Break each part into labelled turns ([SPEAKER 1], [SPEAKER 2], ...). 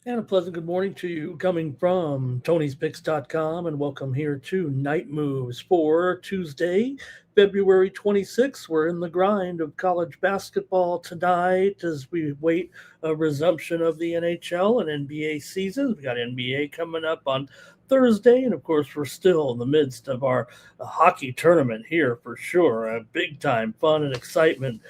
[SPEAKER 1] And a pleasant good morning to you coming from Tony'sPicks.com, and welcome here to Night Moves for Tuesday, February 26th. We're in the grind of college basketball tonight as we wait a resumption of the NHL and NBA seasons. We got NBA coming up on Thursday, and of course, we're still in the midst of our hockey tournament here for sure. Big time fun and excitement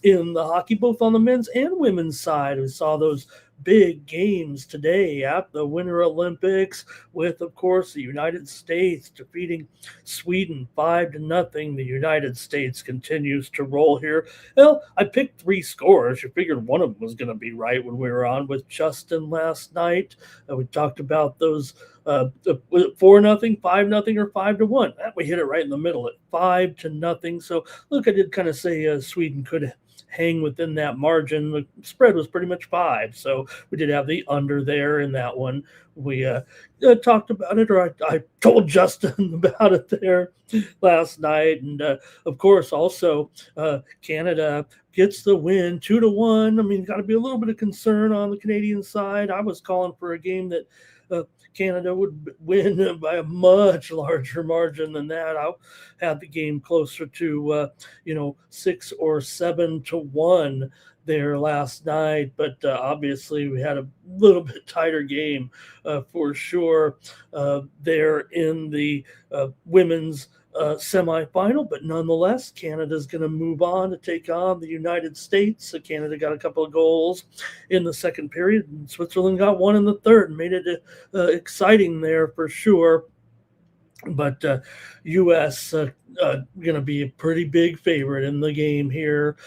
[SPEAKER 1] in the hockey, both on the men's and women's side. We saw those big games today at the Winter Olympics with, of course, the United States defeating Sweden 5-0. The United States continues to roll here. Well, I picked three scores. You figured one of them was going to be right when we were on with Justin last night. We talked about those 4-0, 5-0, or 5-1. We hit it right in the middle at 5-0. So look, I did kind of say Sweden could hang within that margin. The spread was pretty much five, so we did have the under there in that one. We talked about it, or I told Justin about it there last night, and of course, also Canada gets the win 2-1. I mean, got to be a little bit of concern on the Canadian side. I was calling for a game that. Canada would win by a much larger margin than that. I had the game closer to 6 or 7 to 1 there last night, but obviously we had a little bit tighter game for sure there in the women's semifinal, but nonetheless, Canada's going to move on to take on the United States. Canada got a couple of goals in the second period, and Switzerland got one in the third, and made it exciting there for sure. But U.S. Going to be a pretty big favorite in the game here.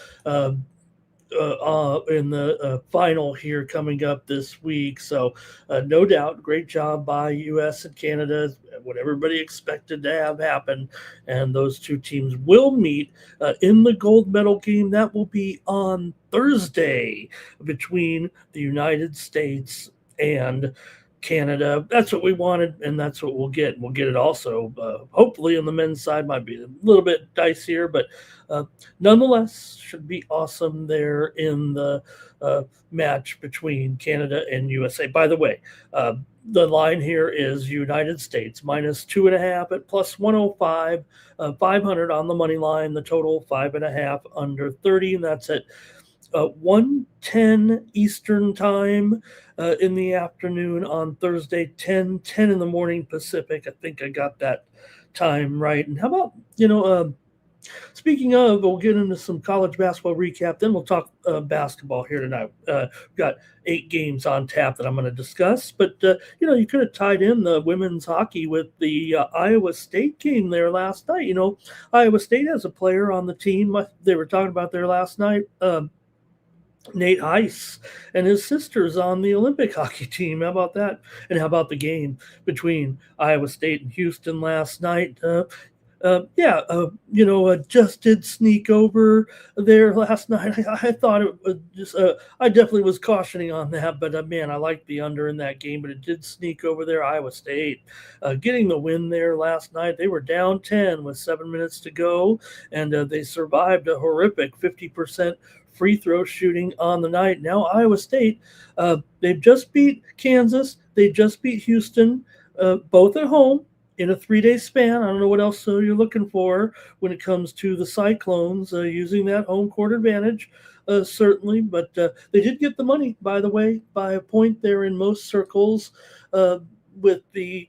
[SPEAKER 1] In the final here coming up this week. So, no doubt, great job by U.S. and Canada, what everybody expected to have happen. And those two teams will meet in the gold medal game. That will be on Thursday between the United States and Canada. That's what we wanted, and that's what we'll get. We'll get it also. Hopefully, on the men's side, might be a little bit dicier, but uh, nonetheless, should be awesome there in the match between Canada and USA. By the way, the line here is United States minus 2.5 at plus 105, 500 on the money line. The total 5.5 under 30, and that's at 1:10 Eastern time in the afternoon on Thursday, 10:10 in the morning Pacific. I think I got that time right. And how about, speaking of, we'll get into some college basketball recap. Then we'll talk basketball here tonight. We've got 8 games on tap that I'm going to discuss. But, you could have tied in the women's hockey with the Iowa State game there last night. Iowa State has a player on the team. They were talking about there last night. Nate Heiss and his sister's on the Olympic hockey team. How about that? And how about the game between Iowa State and Houston last night? Just did sneak over there last night. I thought it was just, I definitely was cautioning on that, but man, I liked the under in that game, but it did sneak over there. Iowa State getting the win there last night. They were down 10 with 7 minutes to go, and they survived a horrific 50% free throw shooting on the night. Now, Iowa State, they've just beat Kansas, they just beat Houston, both at home in a 3-day span. I don't know what else you're looking for when it comes to the Cyclones using that home court advantage, certainly. But they did get the money, by the way, by a point there in most circles with the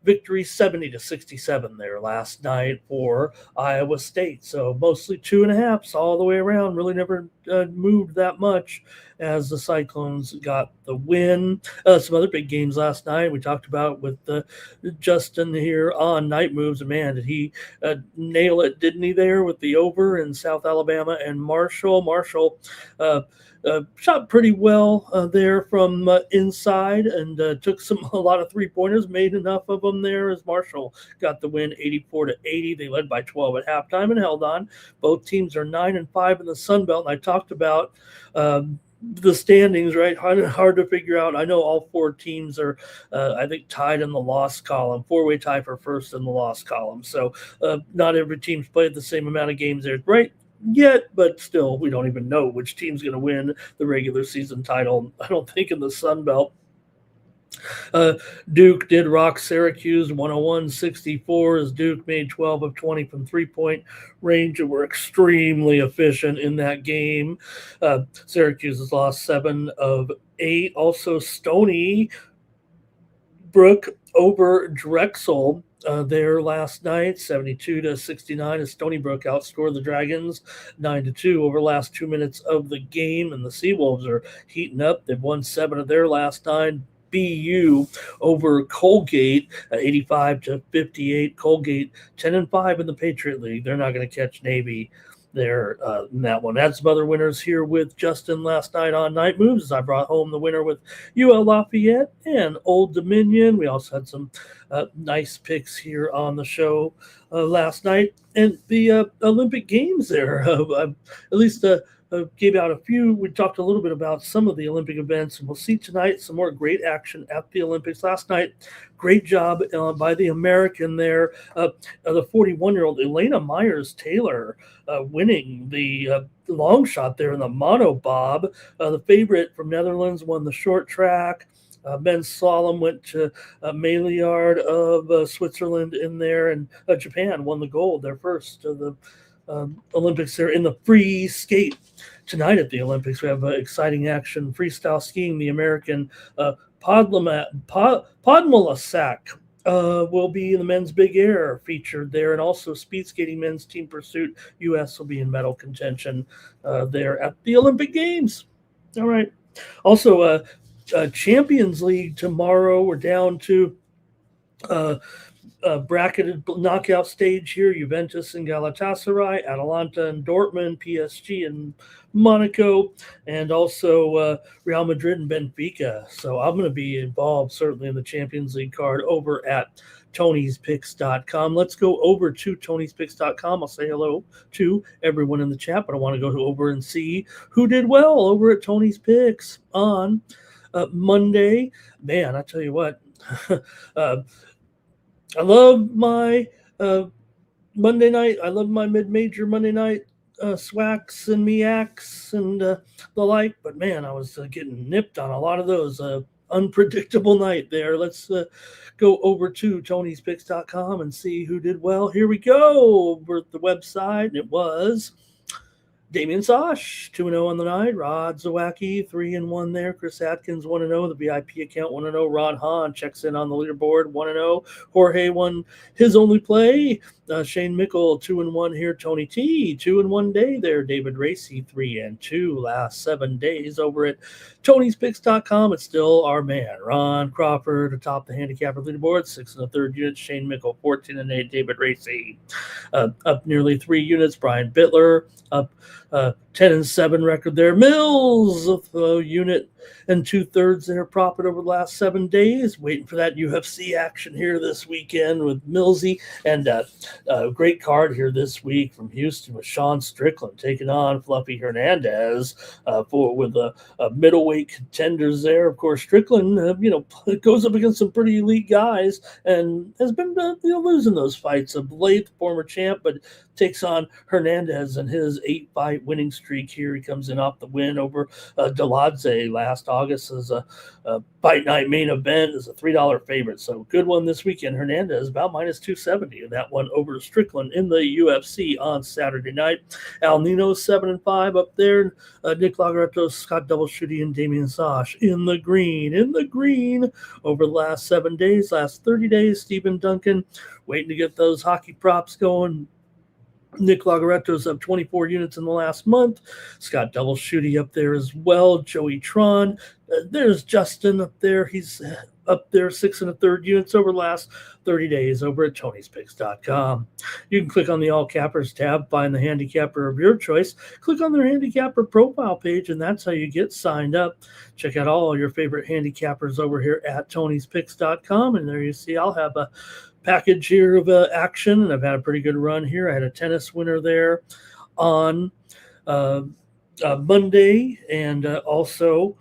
[SPEAKER 1] victory 70-67 there last night for Iowa State. So mostly 2.5s all the way around. Really never moved that much as the Cyclones got the win. Some other big games last night we talked about with Justin here on Night Moves. Man, did he nail it, didn't he, there with the over in South Alabama and Marshall. Marshall shot pretty well there from inside, and took a lot of 3-pointers, made enough of them there as Marshall got the win 84-80. They led by 12 at halftime and held on. Both teams are 9-5 in the Sun Belt, and I talked about the standings, right? Hard to figure out. I know all 4 teams are, I think, tied in the loss column, 4-way tie for first in the loss column. So not every team's played the same amount of games there, right? yet, but still, we don't even know which team's going to win the regular season title. I don't think in the Sun Belt. Duke did rock Syracuse 101-64 as Duke made 12 of 20 from three-point range and were extremely efficient in that game. Syracuse has lost 7 of 8. Also, Stony Brook over Drexel there last night, 72-69, as Stony Brook outscored the Dragons 9-2 over the last 2 minutes of the game, and the Seawolves are heating up. They've won 7 of their last 9. BU over Colgate, 85-58. Colgate 10-5 in the Patriot League. They're not going to catch Navy there in that one. Had some other winners here with Justin last night on Night Moves. I brought home the winner with UL Lafayette and Old Dominion. We also had some nice picks here on the show last night. And the Olympic Games there, at least gave out a few. We talked a little bit about some of the Olympic events, and we'll see tonight some more great action at the Olympics. Last night, great job by the American there, the 41-year-old Elena Myers-Taylor winning the long shot there in the monobob. The favorite from Netherlands won the short track. Men's slalom went to Maillard of Switzerland in there, and Japan won the gold, their first of the Olympics there in the free skate. Tonight at the Olympics, we have exciting action. Freestyle skiing, the American Podmolasak will be in the men's big air featured there, and also speed skating men's team pursuit. U.S. will be in medal contention there at the Olympic Games. All right. Also, Champions League tomorrow. We're down to bracketed knockout stage here. Juventus and Galatasaray, Atalanta and Dortmund, PSG and Monaco, and also Real Madrid and Benfica. So I'm going to be involved certainly in the Champions League card over at Tony'sPicks.com. Let's go over to Tony'sPicks.com. I'll say hello to everyone in the chat, but I want to go over and see who did well over at Tony's Picks on Monday. Man, I tell you what, I love my Monday night. I love my mid-major Monday night swacks and miaks and the like. But, man, I was getting nipped on a lot of those. Unpredictable night there. Let's go over to Tony'sPicks.com and see who did well. Here we go over at the website. And it was Damian Sosh, 2-0 on the night. Rod Zawacki, 3-1 there. Chris Atkins, 1-0. The VIP account, 1-0. Ron Hahn checks in on the leaderboard, 1-0. Jorge won his only play. Shane Mickle, 2-1 here. Tony T, 2-1 day there. David Racy, 3-2 last 7 days over at Tony'sPicks.com. It's still our man, Ron Crawford, atop the handicapper leaderboard, 6 1/3 units. Shane Mickle, 14-8. David Racy, up nearly 3 units. Brian Bittler, up 10-7 record there. Mills, a unit and 2/3 there, profit over the last 7 days. Waiting for that UFC action here this weekend with Millsy, and a great card here this week from Houston with Sean Strickland taking on Fluffy Hernandez with a middleweight contenders there. Of course, Strickland, goes up against some pretty elite guys and has been losing those fights of late. Former champ, but takes on Hernandez and his 8-fight winning streak here. He comes in off the win over Deladze last August as a fight night main event as a $3 favorite. So good one this weekend. Hernandez about -270 in that one over Strickland in the UFC on Saturday night. Al Nino 7-5 up there. Nick Lagaretto, Scott Doubleshooty, and Damian Sosh in the green over the last 7 days, last 30 days. Stephen Duncan waiting to get those hockey props going. Nick Lagaretto's up 24 units in the last month. Scott Doubleshooty up there as well. Joey Tron. There's Justin up there. He's up there 6 1/3 units over the last 30 days over at Tony'sPicks.com. You can click on the All Cappers tab, find the handicapper of your choice, click on their handicapper profile page, and that's how you get signed up. Check out all your favorite handicappers over here at Tony'sPicks.com, and there you see I'll have a package here of action, and I've had a pretty good run here. I had a tennis winner there on Monday, and also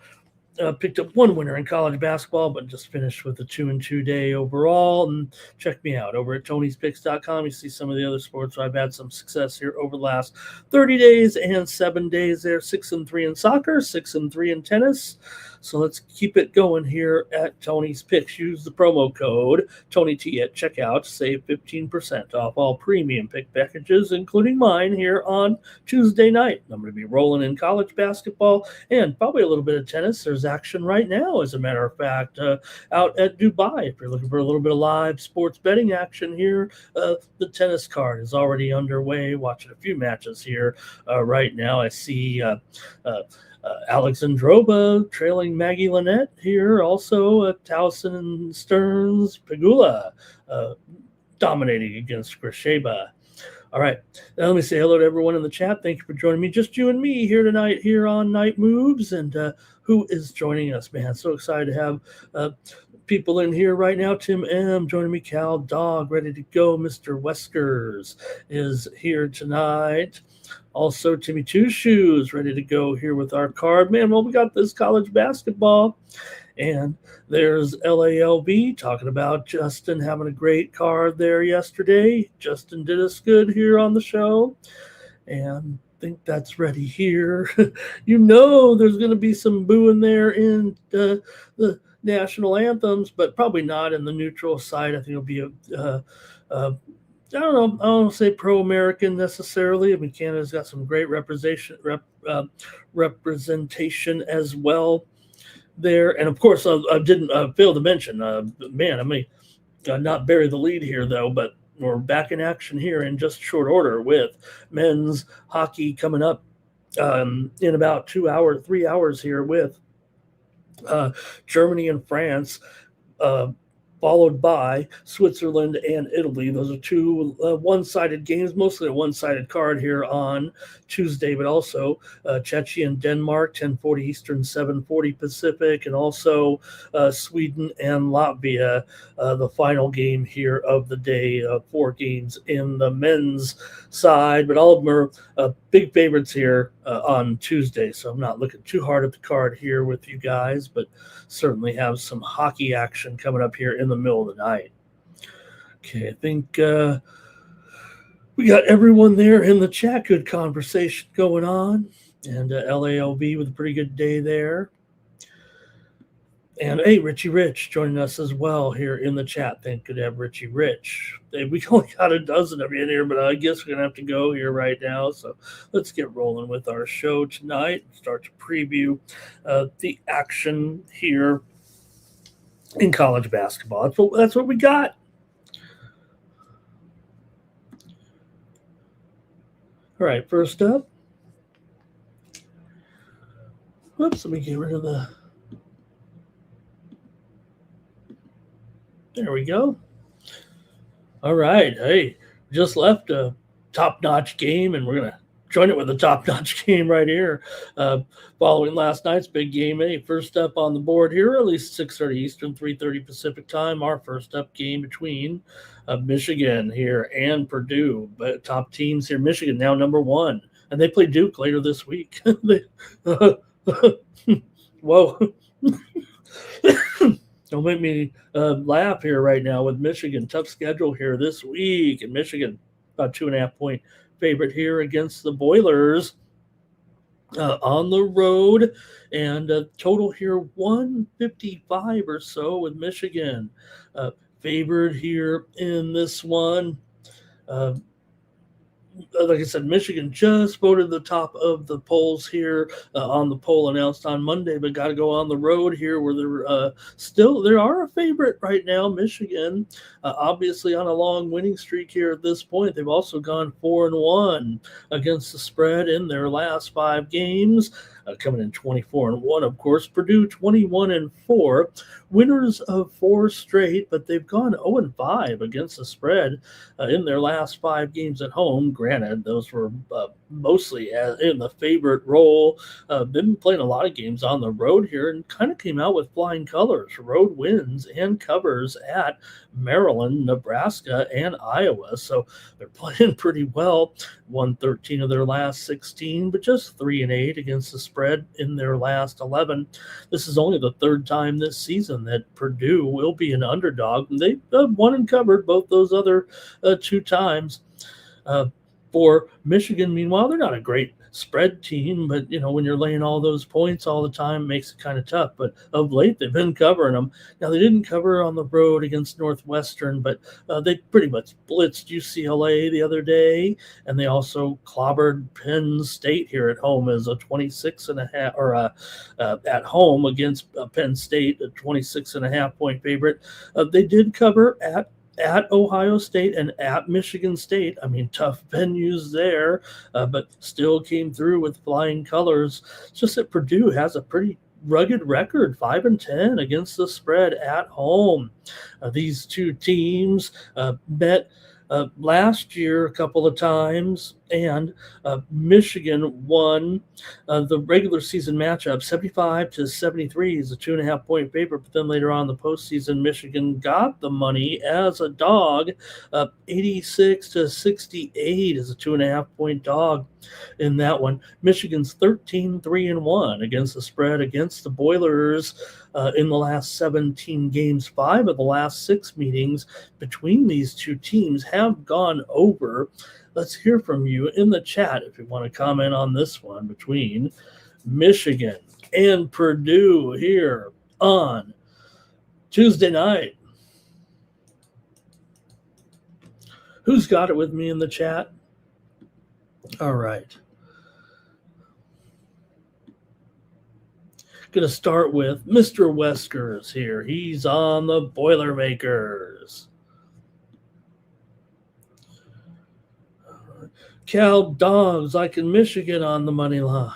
[SPEAKER 1] picked up one winner in college basketball, but just finished with a 2-2 day overall. And check me out over at Tony'sPicks.com. You see some of the other sports where I've had some success here over the last 30 days and 7 days there. 6-3 in soccer, 6-3 in tennis. So let's keep it going here at Tony's Picks. Use the promo code TonyT at checkout to save 15% off all premium pick packages, including mine here on Tuesday night. I'm going to be rolling in college basketball and probably a little bit of tennis. There's action right now, as a matter of fact, out at Dubai. If you're looking for a little bit of live sports betting action here, the tennis card is already underway. Watching a few matches here right now. I see Alexandrova trailing Maggie Lynette here. Also, Towson and Stearns, Pegula dominating against Grisheva. All right. Now let me say hello to everyone in the chat. Thank you for joining me. Just you and me here tonight here on Night Moves. And who is joining us, man? So excited to have people in here right now. Tim M. joining me. Cal Dog ready to go. Mr. Weskers is here tonight. Also, Timmy Two Shoes ready to go here with our card. Man, well, we got this college basketball. And there's LALB talking about Justin having a great card there yesterday. Justin did us good here on the show. And I think that's ready here. You know there's going to be some booing there in the national anthems, but probably not in the neutral side. I think it'll be I don't know. I don't say pro-American necessarily. I mean, Canada's got some great representation as well there. And of course, I didn't fail to mention, man, I may not bury the lead here though, but we're back in action here in just short order with men's hockey coming up in about 3 hours here with Germany and France, followed by Switzerland and Italy. Those are two one-sided games, mostly a one-sided card here on Tuesday, but also Czechia and Denmark, 10:40 Eastern, 7:40 Pacific, and also Sweden and Latvia, the final game here of the day. 4 games in the men's side, but all of them are big favorites here on Tuesday, so I'm not looking too hard at the card here with you guys, but certainly have some hockey action coming up here in the middle of the night. Okay, I think we got everyone there in the chat. Good conversation going on. And LALB with a pretty good day there. And hey, Richie Rich joining us as well here in the chat. Thank you to have Richie Rich. We only got a dozen of you in here, but I guess we're going to have to go here right now. So let's get rolling with our show tonight. Start to preview the action here in college basketball. That's what we got. All right, first up. Whoops, let me get rid of the... There we go. All right. Hey, just left a top-notch game, and we're going to join it with a top-notch game right here. Following last night's big game. Hey, first up on the board here, at least 6:30 Eastern, 3:30 Pacific time. Our first up game between Michigan here and Purdue. But top teams here. Michigan now number 1, and they play Duke later this week. Whoa. Don't make me laugh here right now with Michigan. Tough schedule here this week. And Michigan, about 2.5-point favorite here against the Boilers on the road. And total here 155 or so with Michigan. Favored here in this one. Like I said, Michigan just voted the top of the polls here on the poll announced on Monday, but got to go on the road here where they are a favorite right now. Michigan, obviously on a long winning streak here at this point. They've also gone 4-1 against the spread in their last 5 games. Coming in 24-1, of course. Purdue 21-4, winners of 4 straight, but they've gone 0-5 against the spread in their last 5 games at home. Granted, those were mostly in the favorite role. Been playing a lot of games on the road here and kind of came out with flying colors, road wins and covers at Maryland, Nebraska, and Iowa. So they're playing pretty well. Won 13 of their last 16, but just 3-8 against the spread in their last 11. This is only the third time this season that Purdue will be an underdog. They won and covered both those other two times. For Michigan, meanwhile, they're not a great spread team, but when you're laying all those points all the time, it makes it kind of tough. But of late, they've been covering them. Now, they didn't cover on the road against Northwestern, but they pretty much blitzed UCLA the other day, and they also clobbered Penn State here at home as a 26.5, or at home against Penn State, a 26.5 point favorite. They did cover at Ohio State and at Michigan State. I mean, tough venues there, but still came through with flying colors. It's just that Purdue has a pretty rugged record, 5-10 against the spread at home. These two teams met last year a couple of times, and Michigan won the regular season matchup 75-73 is a 2.5 point favorite. But then later on in the postseason, Michigan got the money as a dog. 86-68 is a 2.5 point dog in that one. Michigan's 13-3-1 against the spread against the Boilers in the last 17 games. 5 of the last 6 meetings between these two teams have gone over. Let's hear from you in the chat if you want to comment on this one between Michigan and Purdue here on Tuesday night. Who's got it with me in the chat? All right. Going to start with Mr. Weskers here. He's on the Boilermakers. Cal Dogs like in Michigan on the money line.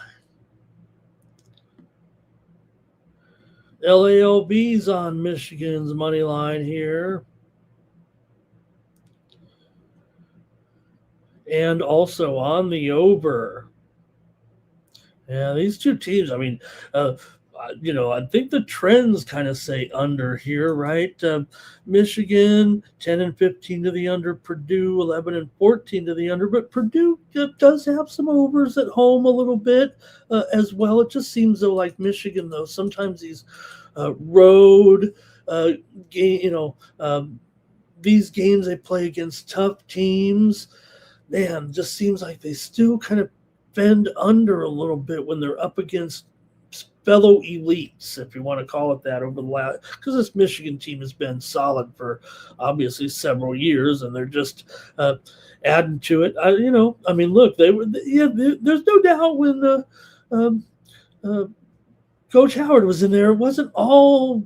[SPEAKER 1] LAOB's on Michigan's money line here. And also on the over. Yeah, these two teams, I mean, I think the trends kind of say under here, right? Michigan, 10-15 to the under. Purdue, 11-14 to the under. But Purdue does have some overs at home a little bit as well. It just seems though like Michigan, though, sometimes these road game, these games they play against tough teams, man, just seems like they still kind of fend under a little bit when they're up against fellow elites, if you want to call it that, over the last, because this Michigan team has been solid for obviously several years, and they're just adding to it. I mean, look, there's no doubt when Coach Howard was in there, it wasn't all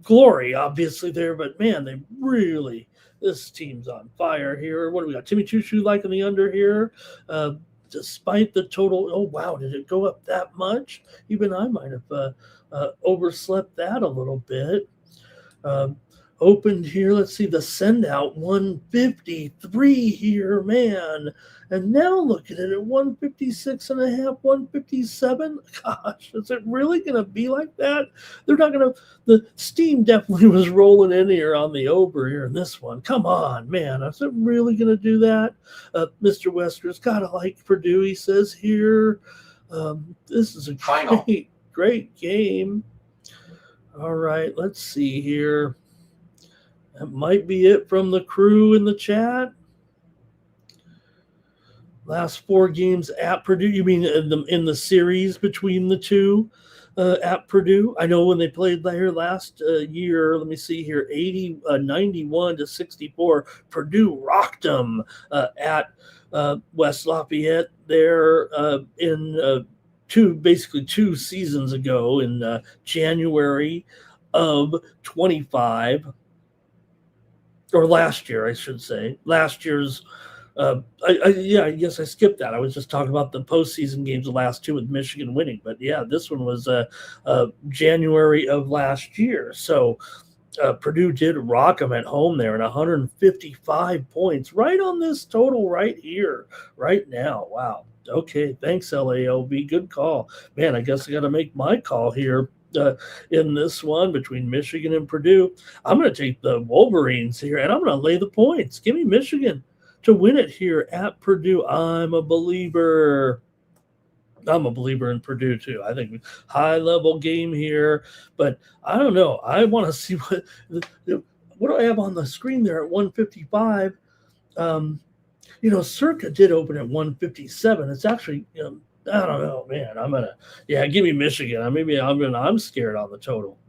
[SPEAKER 1] glory, obviously, there, but man, they really, this team's on fire here. What do we got? Timmy Choo Choo liking the under here. Despite the total, oh, wow, did it go up that much? Even I might have overslept that a little bit. Opened here, let's see, the send out 153 here, man. And now look at it at 156.5, 157. Gosh, is it really going to be like that? They're not going to, the steam definitely was rolling in here on the over here in this one. Come on, man. Is it really going to do that? Mr. Wester's got to like Purdue, he says here. This is a great game. All right, let's see here. That might be it from the crew in the chat. Last 4 games at Purdue. You mean in the series between the two at Purdue? I know when they played there last year, let me see here, 91-64. Purdue rocked them at West Lafayette there in basically 2 seasons ago in January of 25. Or last year, I should say. Last year's, I guess I skipped that. I was just talking about the postseason games, the last 2 with Michigan winning. But yeah, this one was January of last year. So Purdue did rock them at home there, and 155 points right on this total right here, right now. Wow. Okay, thanks, LAOB. Good call. Man, I guess I got to make my call here in this one between Michigan and Purdue. I'm going to take the Wolverines here, and I'm going to lay the points. Give me Michigan to win it here at Purdue. I'm a believer in Purdue too. I think high level game here, but I don't know. I want to see what do I have on the screen there at 155. Um, Circa did open at 157. It's actually, I don't know, man. Give me Michigan. I'm scared on the total.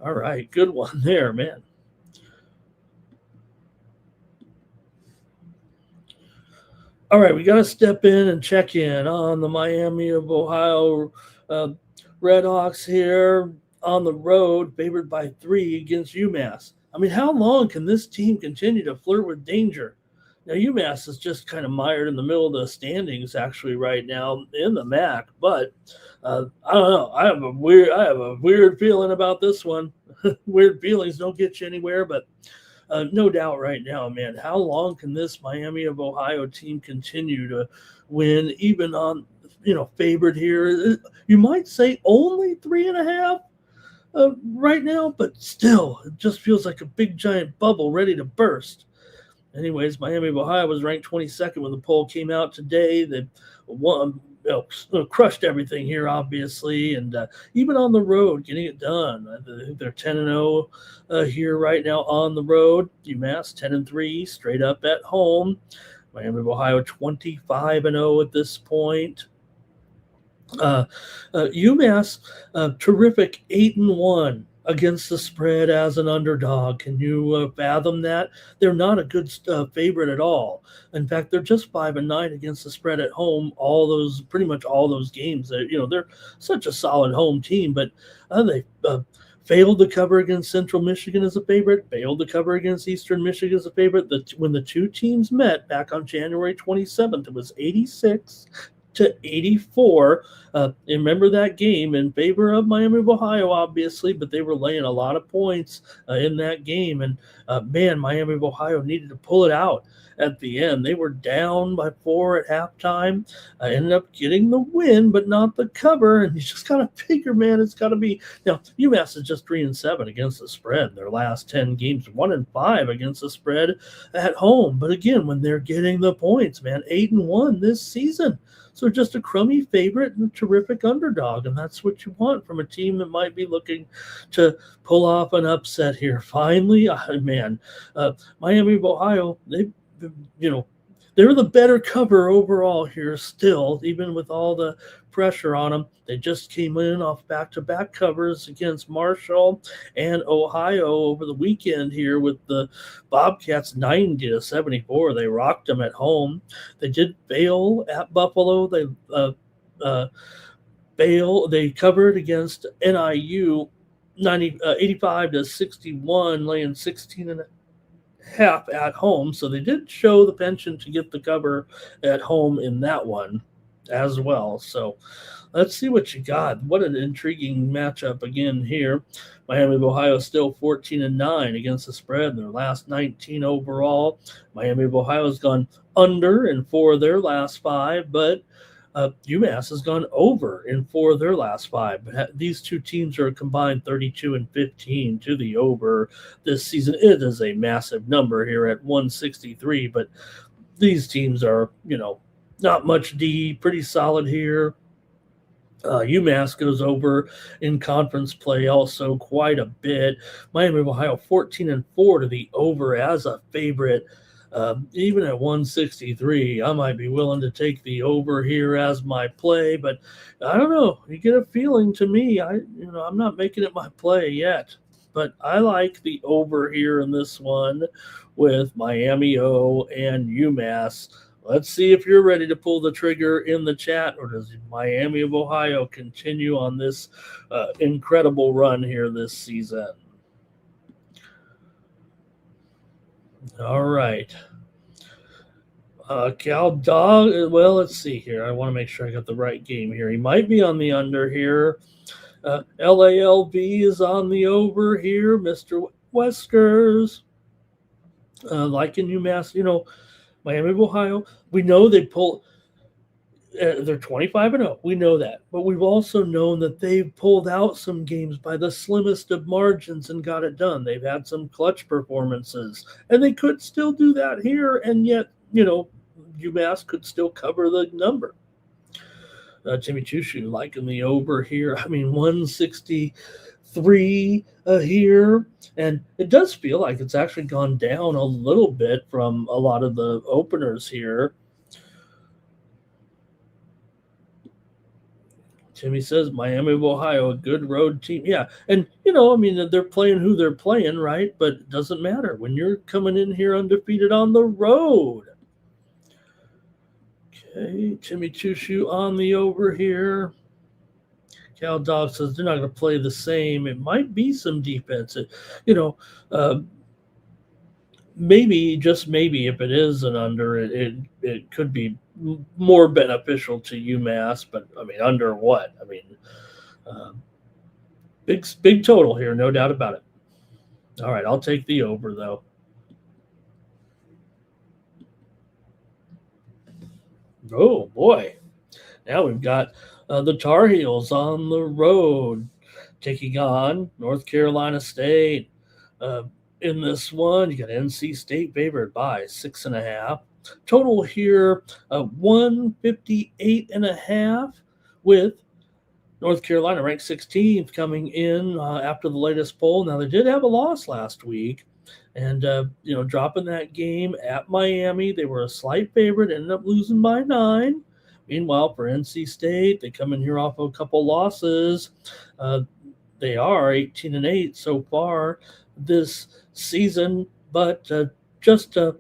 [SPEAKER 1] All right, good one there, man. All right, we got to step in and check in on the Miami of Ohio Redhawks here on the road, favored by 3 against UMass. I mean, how long can this team continue to flirt with danger? Now, UMass is just kind of mired in the middle of the standings, actually, right now in the MAC. But I don't know. I have a weird feeling about this one. Weird feelings don't get you anywhere, but no doubt right now, man. How long can this Miami of Ohio team continue to win, even on favored here? You might say only 3.5 right now, but still, it just feels like a big giant bubble ready to burst. Anyways, Miami of Ohio was ranked 22nd when the poll came out today. They won, crushed everything here, obviously, and even on the road, getting it done. I think they're 10-0 here right now on the road. UMass 10-3, straight up at home. Miami of Ohio 25-0 at this point. UMass, terrific 8-1 against the spread as an underdog. Can you fathom that? They're not a good favorite at all. In fact, they're just 5-9 against the spread at home. Pretty much all those games. They're such a solid home team, but they failed to cover against Central Michigan as a favorite. Failed to cover against Eastern Michigan as a favorite. When the two teams met back on January 27th, it was 86-84. Remember that game in favor of Miami of Ohio, obviously, but they were laying a lot of points in that game. And man, Miami of Ohio needed to pull it out at the end. They were down by 4 at halftime. Ended up getting the win, but not the cover. And you just kind of figure, man, it's got to be. Now, UMass is just 3-7 against the spread in their last 10 games, 1-5 against the spread at home. But again, when they're getting the points, man, 8-1 this season. So just a crummy favorite and a terrific underdog, and that's what you want from a team that might be looking to pull off an upset here. Finally, Miami of Ohio, they're the better cover overall here still, even with all the pressure on them. They just came in off back-to-back covers against Marshall and Ohio over the weekend here with the Bobcats 90-74. They rocked them at home. They did fail at Buffalo. They covered against NIU 85-61, laying 16 half at home. So they did show the penchant to get the cover at home in that one as well. So let's see what you got. What an intriguing matchup again here. Miami of Ohio still 14-9 against the spread in their last 19 overall. Miami of Ohio has gone under in 4 of their last 5, but UMass has gone over in 4 of their last 5. These two teams are combined 32-15 to the over this season. It is a massive number here at 163, but these teams are, not much D, pretty solid here. UMass goes over in conference play also quite a bit. Miami of Ohio 14-4 to the over as a favorite. Even at 163, I might be willing to take the over here as my play, but I don't know. You get a feeling to me. I'm not making it my play yet, but I like the over here in this one with Miami O and UMass. Let's see if you're ready to pull the trigger in the chat, or does Miami of Ohio continue on this incredible run here this season? All right. Cal Dog. Well, let's see here. I want to make sure I got the right game here. He might be on the under here. LALB is on the over here, Mr. Weskers. Like in UMass, Miami of Ohio. We know they pull. They're 25-0. We know that, but we've also known that they've pulled out some games by the slimmest of margins and got it done. They've had some clutch performances, and they could still do that here, and yet, UMass could still cover the number. Jimmy Chushu liking the over here. I mean, 163 here, and it does feel like it's actually gone down a little bit from a lot of the openers here. Jimmy says Miami of Ohio, a good road team. Yeah. And, they're playing who they're playing, right? But it doesn't matter when you're coming in here undefeated on the road. Okay. Jimmy Chushu on the over here. Cal Dog says they're not going to play the same. It might be some defense. Maybe, just maybe, if it is an under, it could be more beneficial to UMass, but I mean, under what? I mean, big total here, no doubt about it. All right, I'll take the over though. Oh boy, now we've got the Tar Heels on the road taking on North Carolina State. In this one, you got NC State favored by 6.5. Total here, 158.5, with North Carolina ranked 16th coming in after the latest poll. Now, they did have a loss last week, and, dropping that game at Miami. They were a slight favorite, ended up losing by 9. Meanwhile, for NC State, they come in here off of a couple losses. They are 18-8 so far this season, but just a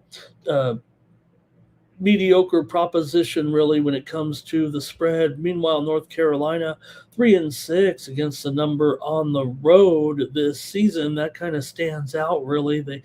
[SPEAKER 1] mediocre proposition really when it comes to the spread. Meanwhile, North Carolina 3-6 against the number on the road this season. That kind of stands out really. They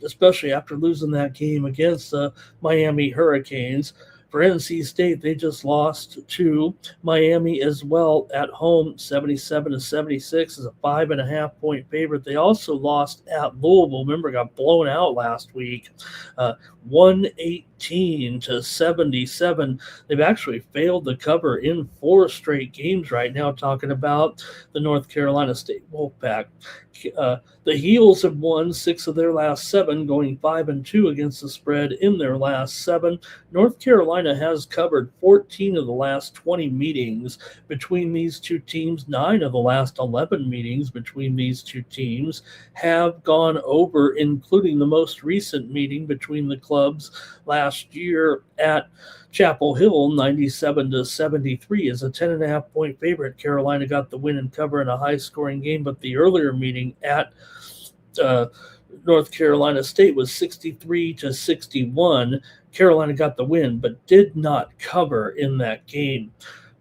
[SPEAKER 1] especially after losing that game against the Miami Hurricanes. For NC State, they just lost to Miami as well at home, 77-76 as a 5.5 point favorite. They also lost at Louisville. Remember, got blown out last week, 118-77. They've actually failed to cover in 4 straight games right now. Talking about the North Carolina State Wolfpack. The Heels have won 6 of their last 7, going 5-2 against the spread in their last 7. North Carolina has covered 14 of the last 20 meetings between these two teams. 9 of the last 11 meetings between these two teams have gone over, including the most recent meeting between the clubs last year at Chapel Hill, 97-73, is a 10.5 point favorite. Carolina got the win and cover in a high scoring game, but the earlier meeting at North Carolina State was 63-61. Carolina got the win, but did not cover in that game.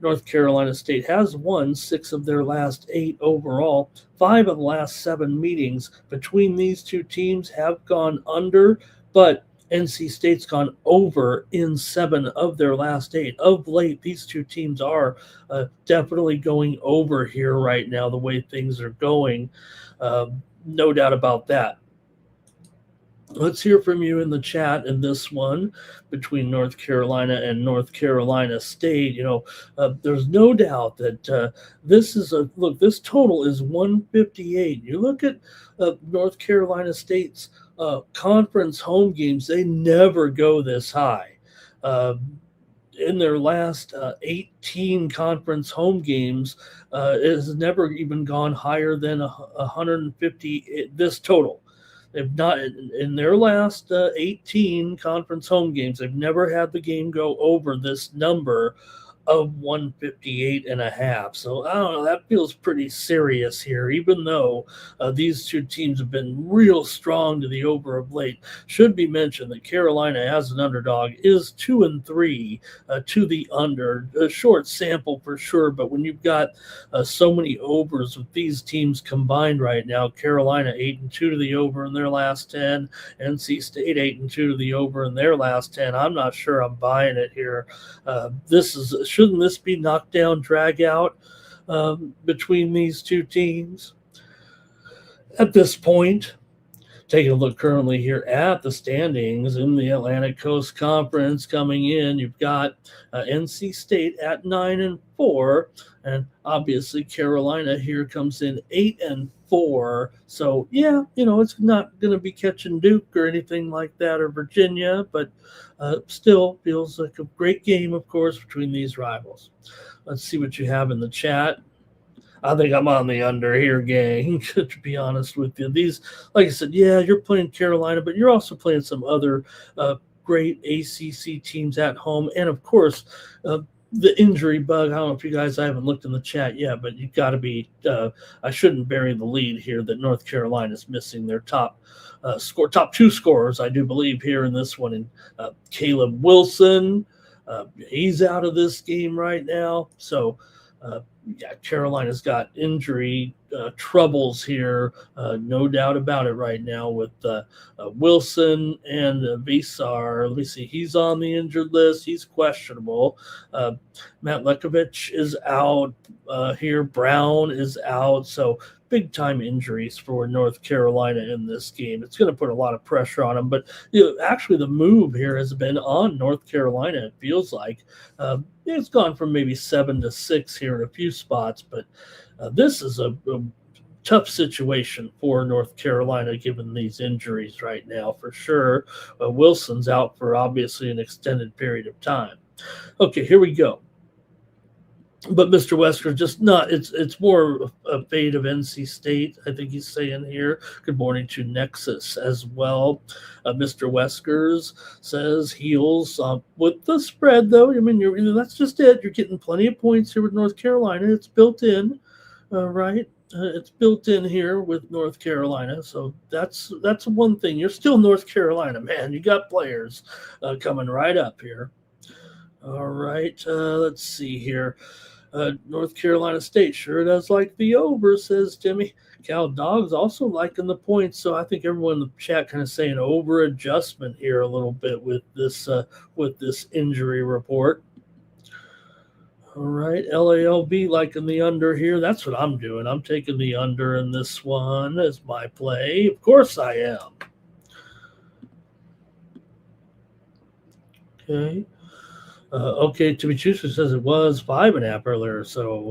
[SPEAKER 1] North Carolina State has won 6 of their last 8 overall. 5 of the last 7 meetings between these two teams have gone under, but NC State's gone over in 7 of their last 8. Of late, these two teams are definitely going over here right now, the way things are going. No doubt about that. Let's hear from you in the chat in this one between North Carolina and North Carolina State. There's no doubt that this total is 158. You look at North Carolina State's conference home games, they never go this high. In their last 18 conference home games, it has never even gone higher than 150, this total. They've not, in their last 18 conference home games, they've never had the game go over this number of 158.5. So I don't know, that feels pretty serious here, even though these two teams have been real strong to the over of late. Should be mentioned that Carolina, as an underdog, is 2-3 to the under. A short sample for sure, but when you've got so many overs with these teams combined right now, Carolina 8-2 to the over in their last 10, NC State 8-2 to the over in their last 10. I'm not sure I'm buying it here. Shouldn't this be knockdown, drag out between these two teams at this point. Taking a look currently here at the standings in the Atlantic Coast Conference coming in, you've got NC State at 9-4, and obviously Carolina here comes in 8-4. So yeah, it's not going to be catching Duke or anything like that, or Virginia, but still feels like a great game, of course, between these rivals. Let's see what you have in the chat. I think I'm on the under here, gang, to be honest with you. These, like I said, yeah, you're playing Carolina, but you're also playing some other great ACC teams at home. And, of course, the injury bug. I don't know if you guys, I haven't looked in the chat yet, but you've got to be I shouldn't bury the lead here that North Carolina is missing their top two scorers, I do believe, here in this one. And Caleb Wilson, he's out of this game right now. So, yeah, Carolina's got injury troubles here, no doubt about it right now with Wilson and Visar. Let me see. He's on the injured list. He's questionable. Matt Lekovich is out here. Brown is out. So big-time injuries for North Carolina in this game. It's going to put a lot of pressure on them. But actually the move here has been on North Carolina, it feels like. It's gone from maybe 7-6 here in a few spots, but this is a tough situation for North Carolina given these injuries right now for sure. Wilson's out for obviously an extended period of time. Okay, here we go. But Mr. Wesker, just not, it's more a fate of NC State, I think he's saying here. Good morning to Nexus as well. Mr. Weskers says Heels with the spread, though. I mean, that's just it. You're getting plenty of points here with North Carolina. It's built in, right? It's built in here with North Carolina. So that's one thing. You're still North Carolina, man. You got players coming right up here. All right, let's see here. North Carolina State sure does like the over, says Jimmy. Cal Dogs also liking the points, so I think everyone in the chat kind of saying over adjustment here a little bit with this injury report. All right, LALB liking the under here. That's what I'm doing. I'm taking the under in this one as my play. Of course I am. Okay. Okay, Timichusa says it was 5.5 earlier, so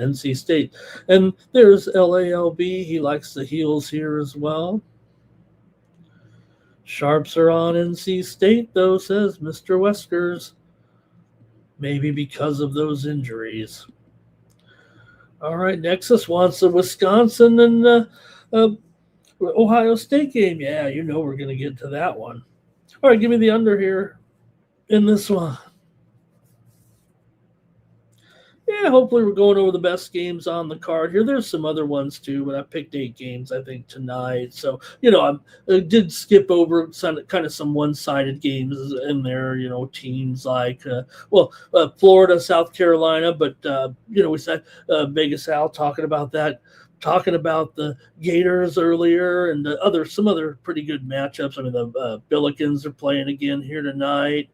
[SPEAKER 1] NC State. And there's LALB. He likes the Heels here as well. Sharps are on NC State, though, says Mr. Weskers. Maybe because of those injuries. All right, Nexus wants the Wisconsin and Ohio State game. Yeah, we're going to get to that one. All right, give me the under here in this one. Yeah, hopefully we're going over the best games on the card here. There's some other ones too, but I picked 8 games, I think, tonight. So, I did skip over some one-sided games in there, teams like, Florida, South Carolina. But, we said Vegas Al talking about the Gators earlier and some other pretty good matchups. I mean, the Billikens are playing again here tonight.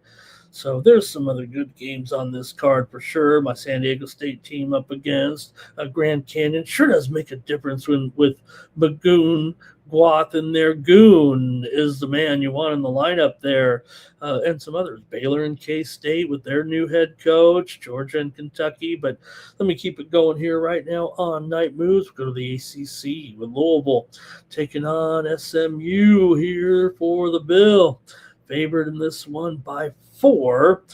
[SPEAKER 1] So there's some other good games on this card for sure. My San Diego State team up against Grand Canyon. Sure does make a difference with Magoon, Guath in there. Goon is the man you want in the lineup there. And some others. Baylor and K-State with their new head coach. Georgia and Kentucky. But let me keep it going here right now on Night Moves. We'll go to the ACC with Louisville taking on SMU here for the Bill. Favored in this one by 4.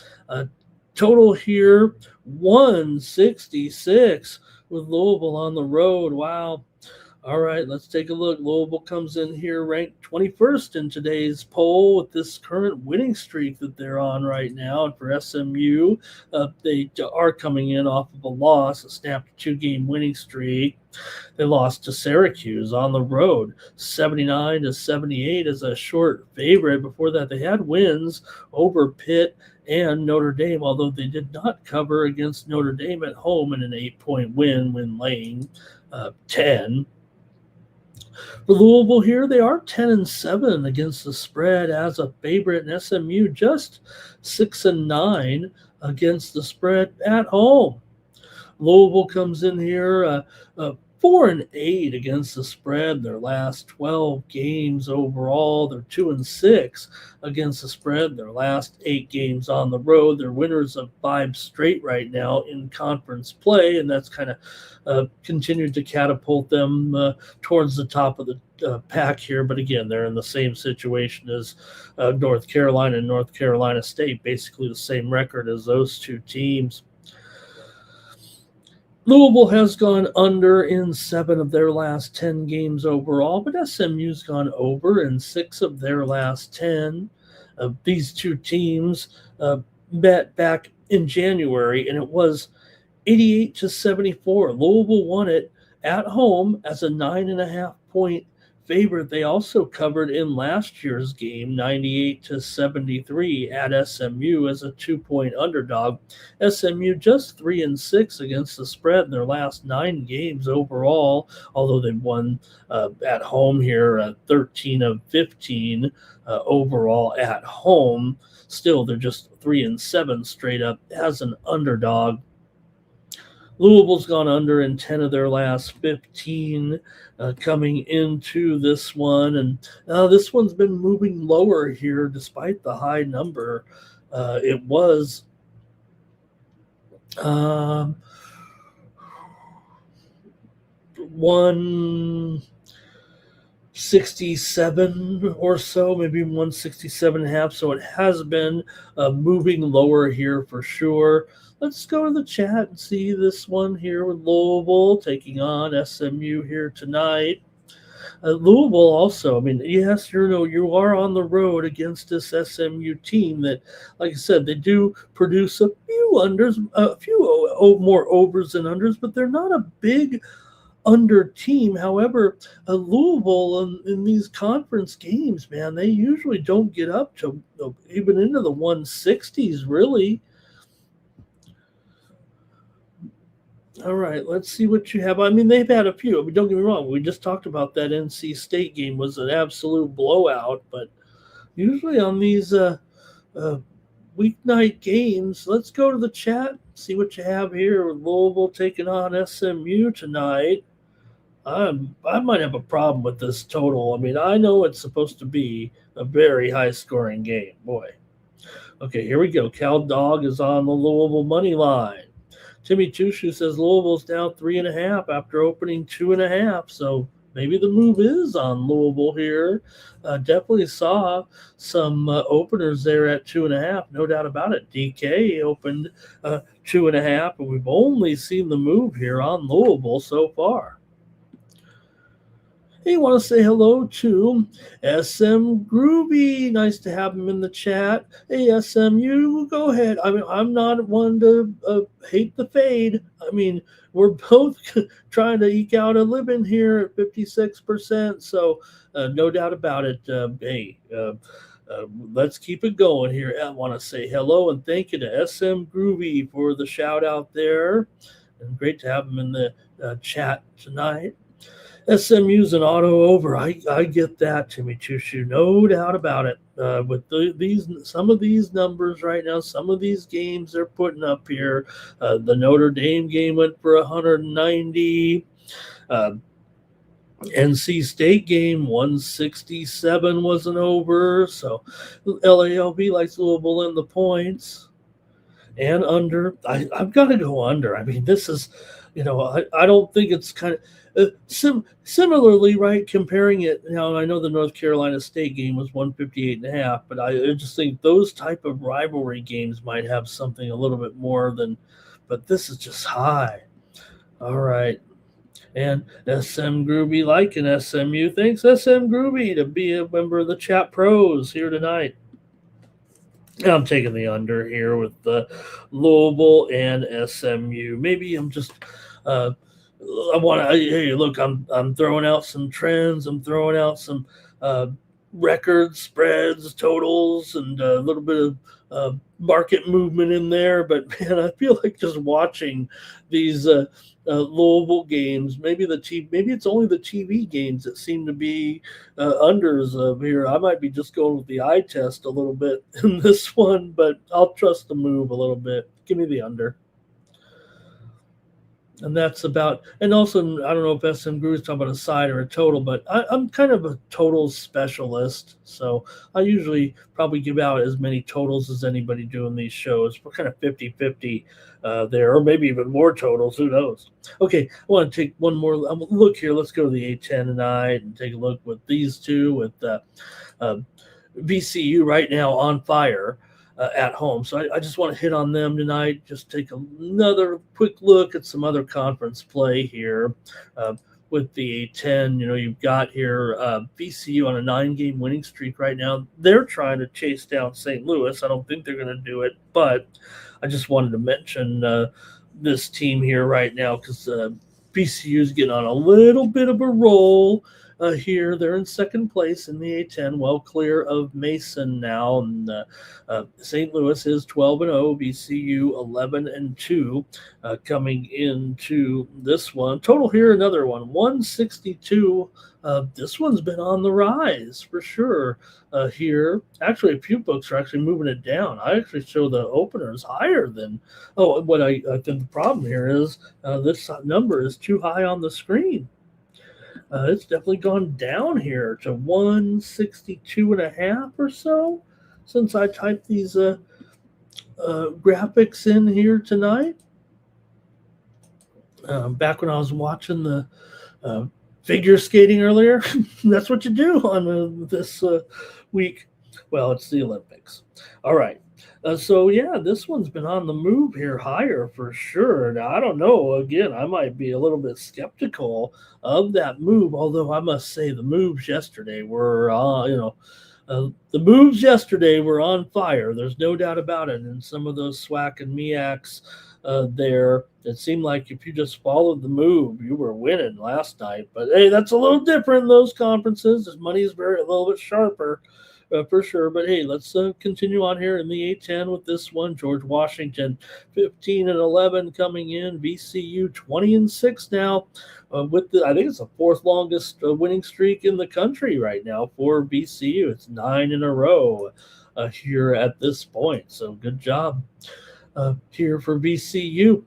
[SPEAKER 1] Total here 166 with Louisville on the road. Wow. All right, let's take a look. Louisville comes in here ranked 21st in today's poll with this current winning streak that they're on right now. And for SMU, they are coming in off of a loss, a snapped 2-game winning streak. They lost to Syracuse on the road, 79-78 as a short favorite. Before that, they had wins over Pitt and Notre Dame, although they did not cover against Notre Dame at home in an 8-point win when laying 10. For Louisville here, they are 10-7 against the spread as a favorite, and SMU just 6-9 against the spread at home. Louisville comes in here 4-8 against the spread. Their last 12 games overall, they're 2-6 against the spread. Their last 8 games on the road, they're winners of 5 straight right now in conference play, and that's kind of continued to catapult them towards the top of the pack here. But again, they're in the same situation as North Carolina and North Carolina State, basically the same record as those two teams. Louisville has gone under in 7 of their last 10 games overall, but SMU's gone over in 6 of their last 10. These two teams met back in January, and it was 88-74. Louisville won it at home as a 9.5-point favorite. They also covered in last year's game, 98-73 at SMU as a 2-point underdog. SMU just 3-6 against the spread in their last 9 games overall, although they've won at home here 13 of 15 overall at home. Still, they're just 3-7 straight up as an underdog. Louisville's gone under in 10 of their last 15 coming into this one. And this one's been moving lower here despite the high number. It was 167 or so, maybe 167.5. So it has been moving lower here for sure. Let's go to the chat and see this one here with Louisville taking on SMU here tonight. Louisville also, I mean, yes, you are on the road against this SMU team that, like I said, they do produce a few unders, a few more overs than unders, but they're not a big under team. However, Louisville in these conference games, man, they usually don't get up to even into the 160s, really. All right, let's see what you have. I mean, they've had a few. I mean, don't get me wrong. We just talked about that NC State game was an absolute blowout, but usually on these weeknight games, let's go to the chat, see what you have here with Louisville taking on SMU tonight. I might have a problem with this total. I mean, I know it's supposed to be a very high-scoring game. Boy. Okay, here we go. Cal Dog is on the Louisville money line. Timmy Chushu says Louisville's down 3.5 after opening 2.5. So maybe the move is on Louisville here. Definitely saw some openers there at 2.5, no doubt about it. DK opened 2.5, and we've only seen the move here on Louisville so far. Hey, want to say hello to SM Groovy. Nice to have him in the chat. Hey, SM, you go ahead. I mean, I'm not one to hate the fade. I mean, we're both trying to eke out a living here at 56%. So no doubt about it. Let's keep it going here. I want to say hello and thank you to SM Groovy for the shout out there. And great to have him in the chat tonight. SMU's an auto over. I get that, Timmy Chushu, no doubt about it. With some of these numbers right now, some of these games they're putting up here. The Notre Dame game went for 190. NC State game 167 wasn't over. So LALB likes Louisville in the points and under. I've got to go under. I mean, this is, I don't think it's kind of. Similarly, right, comparing it, now I know the North Carolina State game was 158.5, but I just think those type of rivalry games might have something a little bit more than, but this is just high. All right. And SM Groovy liking SMU. Thanks, SM Groovy, to be a member of the Chat Pros here tonight. And I'm taking the under here with the Louisville and SMU. Maybe I'm just hey, look, I'm throwing out some trends. I'm throwing out some records, spreads, totals, and a little bit of market movement in there. But man, I feel like just watching these Louisville games. Maybe it's only the TV games that seem to be unders of here. I might be just going with the eye test a little bit in this one, but I'll trust the move a little bit. Give me the under. And that's about, and also, I don't know if SM Guru is talking about a side or a total, but I'm kind of a totals specialist. So I usually probably give out as many totals as anybody doing these shows. We're kind of 50-50 there, or maybe even more totals. Who knows? Okay, I want to take one more look here. Let's go to the A10 tonight and take a look with these two with uh, VCU right now on fire at home. So I just want to hit on them tonight. Just take another quick look at some other conference play here. With the A10, you've got here VCU on a 9-game winning streak right now. They're trying to chase down St. Louis. I don't think they're going to do it, but I just wanted to mention this team here right now because VCU is getting on a little bit of a roll. Here. They're in second place in the A10, well clear of Mason now. And St. Louis is 12-0, VCU 11-2 coming into this one. Total here, another one, 162. This one's been on the rise for sure here. Actually, a few books are actually moving it down. I actually show the openers higher than, what I think the problem here is this number is too high on the screen. It's definitely gone down here to 162.5 or so since I typed these graphics in here tonight. Back when I was watching the figure skating earlier, that's what you do on this week. Well, it's the Olympics. All right. So yeah, this one's been on the move here higher for sure. Now I don't know. Again, I might be a little bit skeptical of that move, although I must say the moves yesterday were, the moves yesterday were on fire. There's no doubt about it. And some of those SWAC and MEACs there, it seemed like if you just followed the move, you were winning last night. But hey, that's a little different in those conferences. This money is a little bit sharper. For sure. But hey, let's continue on here in the A10 with this one. George Washington 15-11 coming in. VCU 20-6 now. With I think it's the fourth longest winning streak in the country right now for VCU. It's 9 in a row here at this point. So good job here for VCU.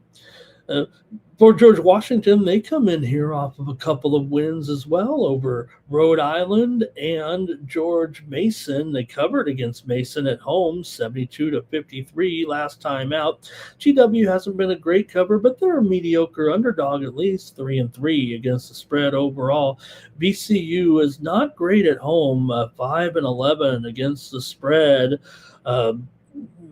[SPEAKER 1] For George Washington, they come in here off of a couple of wins as well over Rhode Island and George Mason. They covered against Mason at home, 72-53 last time out. GW hasn't been a great cover, but they're a mediocre underdog at least, 3-3 against the spread overall. VCU is not great at home, 5-11 against the spread.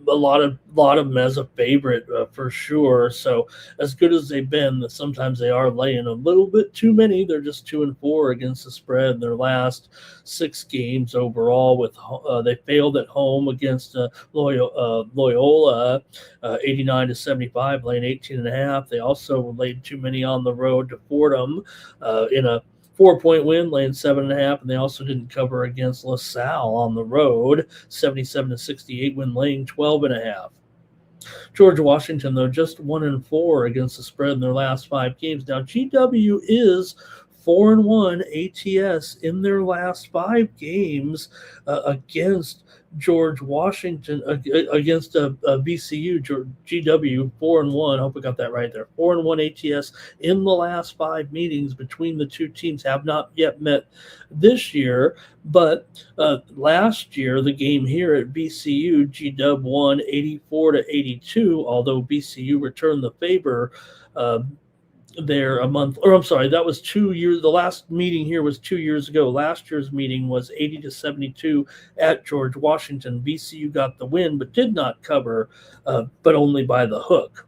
[SPEAKER 1] A lot of them as a favorite for sure. So as good as they've been, sometimes they are laying a little bit too many. They're just 2-4 against the spread in their last 6 games overall. With they failed at home against Loyola, 89-75, laying 18.5. They also laid too many on the road to Fordham in a 4-point win, laying 7.5, and they also didn't cover against LaSalle on the road, 77-68 win, laying 12.5. George Washington, though, just 1-4 against the spread in their last 5 games. Now, GW is 4-1 ATS in their last 5 games against George Washington, against VCU. GW 4-1. I hope I got that right there. 4-1 ATS in the last 5 meetings between the two teams. Have not yet met this year, but last year the game here at VCU, GW won 84-82. Although VCU returned the favor. There a month, or I'm sorry, that was 2 years. The last meeting here was 2 years ago. Last year's meeting was 80-72 at George Washington. VCU got the win, but did not cover, but only by the hook.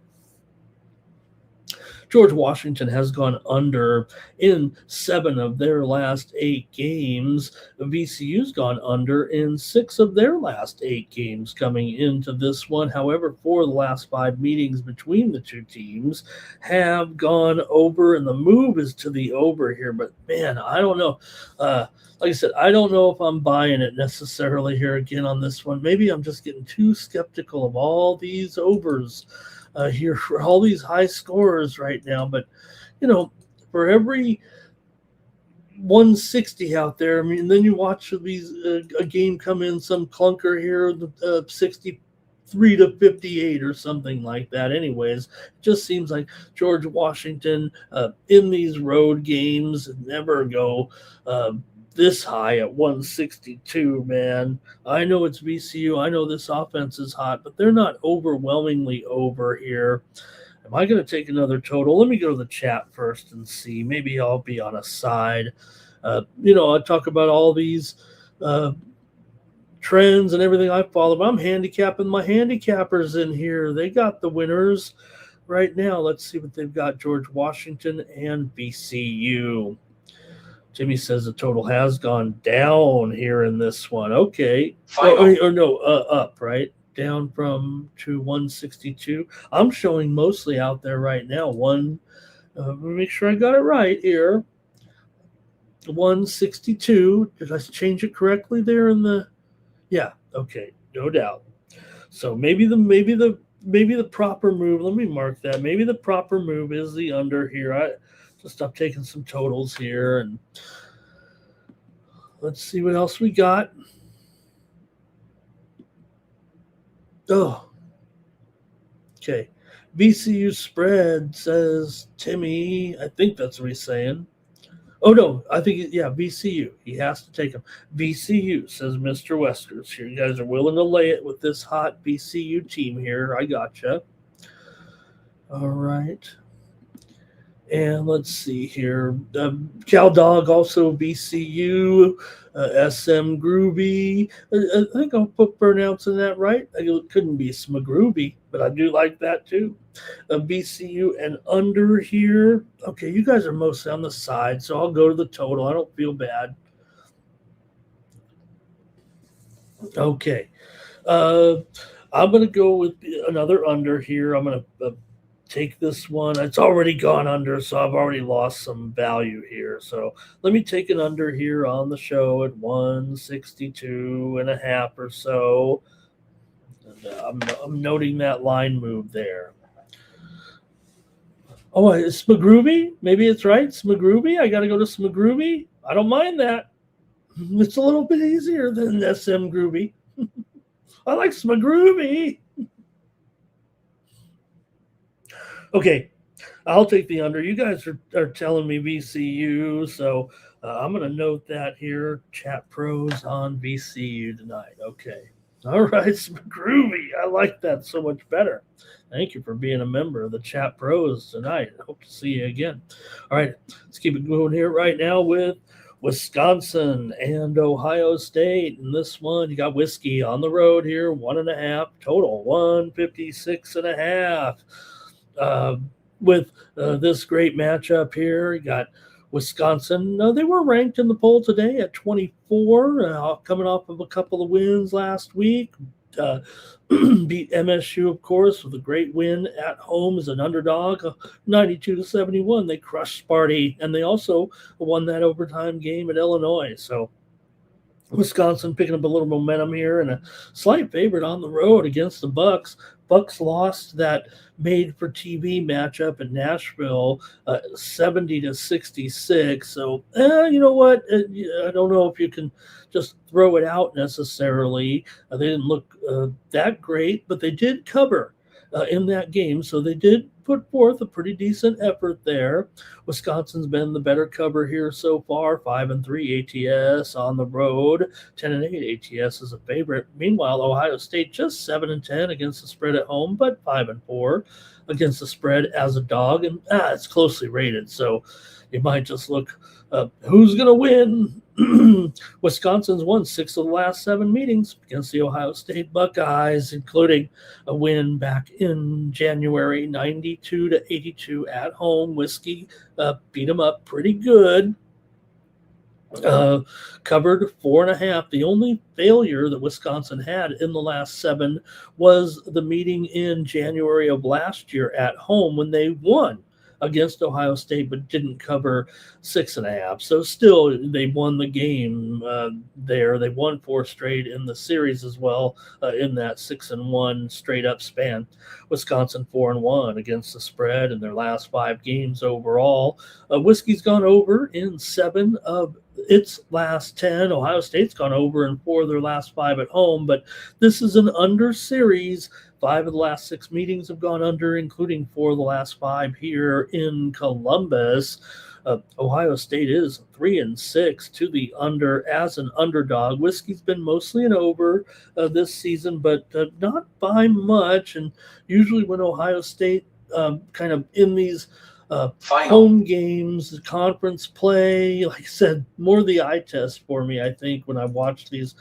[SPEAKER 1] George Washington has gone under in 7 of their last 8 games. VCU's gone under in 6 of their last 8 games coming into this one. However, 4 of the last 5 meetings between the two teams have gone over, and the move is to the over here. But, man, I don't know. Like I said, I don't know if I'm buying it necessarily here again on this one. Maybe I'm just getting too skeptical of all these overs here for all these high scores right now. But, for every 160 out there, I mean, then you watch these a game come in, some clunker here, 63 53-58 or something like that. Anyways, it just seems like George Washington in these road games never go this high at 162, man. I know it's VCU. I know this offense is hot, but they're not overwhelmingly over here. Am I going to take another total? Let me go to the chat first and see. Maybe I'll be on a side. I talk about all these trends and everything I follow, but I'm handicapping my handicappers in here. They got the winners right now. Let's see what they've got. George Washington and VCU. Jimmy says the total has gone down here in this one. Okay. Up, right? Down to 162. I'm showing mostly out there right now. Let me make sure I got it right here. 162. Did I change it correctly there in the? Yeah. Okay. No doubt. So maybe the proper move. Let me mark that. Maybe the proper move is the under here. I just stop taking some totals here and let's see what else we got. Oh, okay. VCU spread, says Timmy. I think that's what he's saying. Oh, no, I think, VCU. He has to take him. VCU, says Mr. Weskers. Here, you guys are willing to lay it with this hot VCU team here. I gotcha. All right. And let's see here. Cal Dog, also VCU. SM Groovy. I think I'll put pronouncing that right. It couldn't be Smagroovy, but I do like that too. VCU and under here. Okay, you guys are mostly on the side, so I'll go to the total. I don't feel bad. Okay. I'm going to go with another under here. I'm going to take this one. It's already gone under, so I've already lost some value here. So let me take an under here on the show at 162.5 or so. And, I'm noting that line move there. Oh, it's Smagroovy? Maybe it's right. Smagroovy? I got to go to Smagroovy? I don't mind that. It's a little bit easier than SM Groovy. I like Smagroovy. Okay, I'll take the under. You guys are telling me VCU, so I'm going to note that here. Chat pros on VCU tonight. Okay. All right, Groovy. I like that so much better. Thank you for being a member of the chat pros tonight. I hope to see you again. All right, let's keep it going here right now with Wisconsin and Ohio State. And this one, you got Whiskey on the road here, 1.5 total, 156.5. With this great matchup here. You got Wisconsin. They were ranked in the poll today at 24, coming off of a couple of wins last week. Beat MSU, of course, with a great win at home as an underdog, 92-71. They crushed Sparty, and they also won that overtime game at Illinois. So Wisconsin picking up a little momentum here and a slight favorite on the road against the Bucks. Bucks lost that made-for-TV matchup in Nashville, 70-66. So, you know what? I don't know if you can just throw it out necessarily. They didn't look that great, but they did cover in that game. So they did put forth a pretty decent effort there. Wisconsin's been the better cover here so far, 5-3 ATS on the road, 10-8 ATS is a favorite. Meanwhile, Ohio State just 7-10 against the spread at home, but 5-4 against the spread as a dog, and it's closely rated. So you might just look, who's going to win? Wisconsin's won 6 of the last 7 meetings against the Ohio State Buckeyes, including a win back in January, 92-82 at home. Whiskey beat them up pretty good. Covered 4.5. The only failure that Wisconsin had in the last 7 was the meeting in January of last year at home when they won against Ohio State, but didn't cover 6.5. So still, they won the game there. They won 4 straight in the series as well in that 6-1 straight up span. Wisconsin 4-1 against the spread in their last 5 games overall. Whiskey's gone over in 7 of its last 10. Ohio State's gone over in 4 of their last 5 at home, but this is an under series. 5 of the last 6 meetings have gone under, including 4 of the last 5 here in Columbus. Ohio State is 3-6 to the under as an underdog. Whiskey's been mostly an over this season, but not by much. And usually when Ohio State kind of in these home games, conference play, like I said, more the eye test for me, I think, when I watch these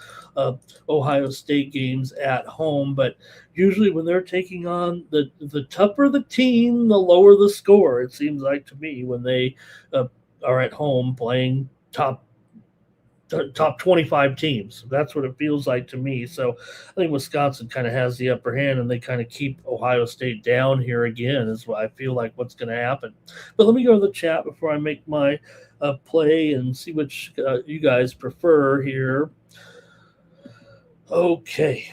[SPEAKER 1] Ohio State games at home. But usually when they're taking on the tougher the team, the lower the score, it seems like to me, when they are at home playing top 25 teams. That's what it feels like to me. So I think Wisconsin kind of has the upper hand, and they kind of keep Ohio State down here again, is what I feel like what's going to happen. But let me go to the chat before I make my play and see which you guys prefer here. Okay.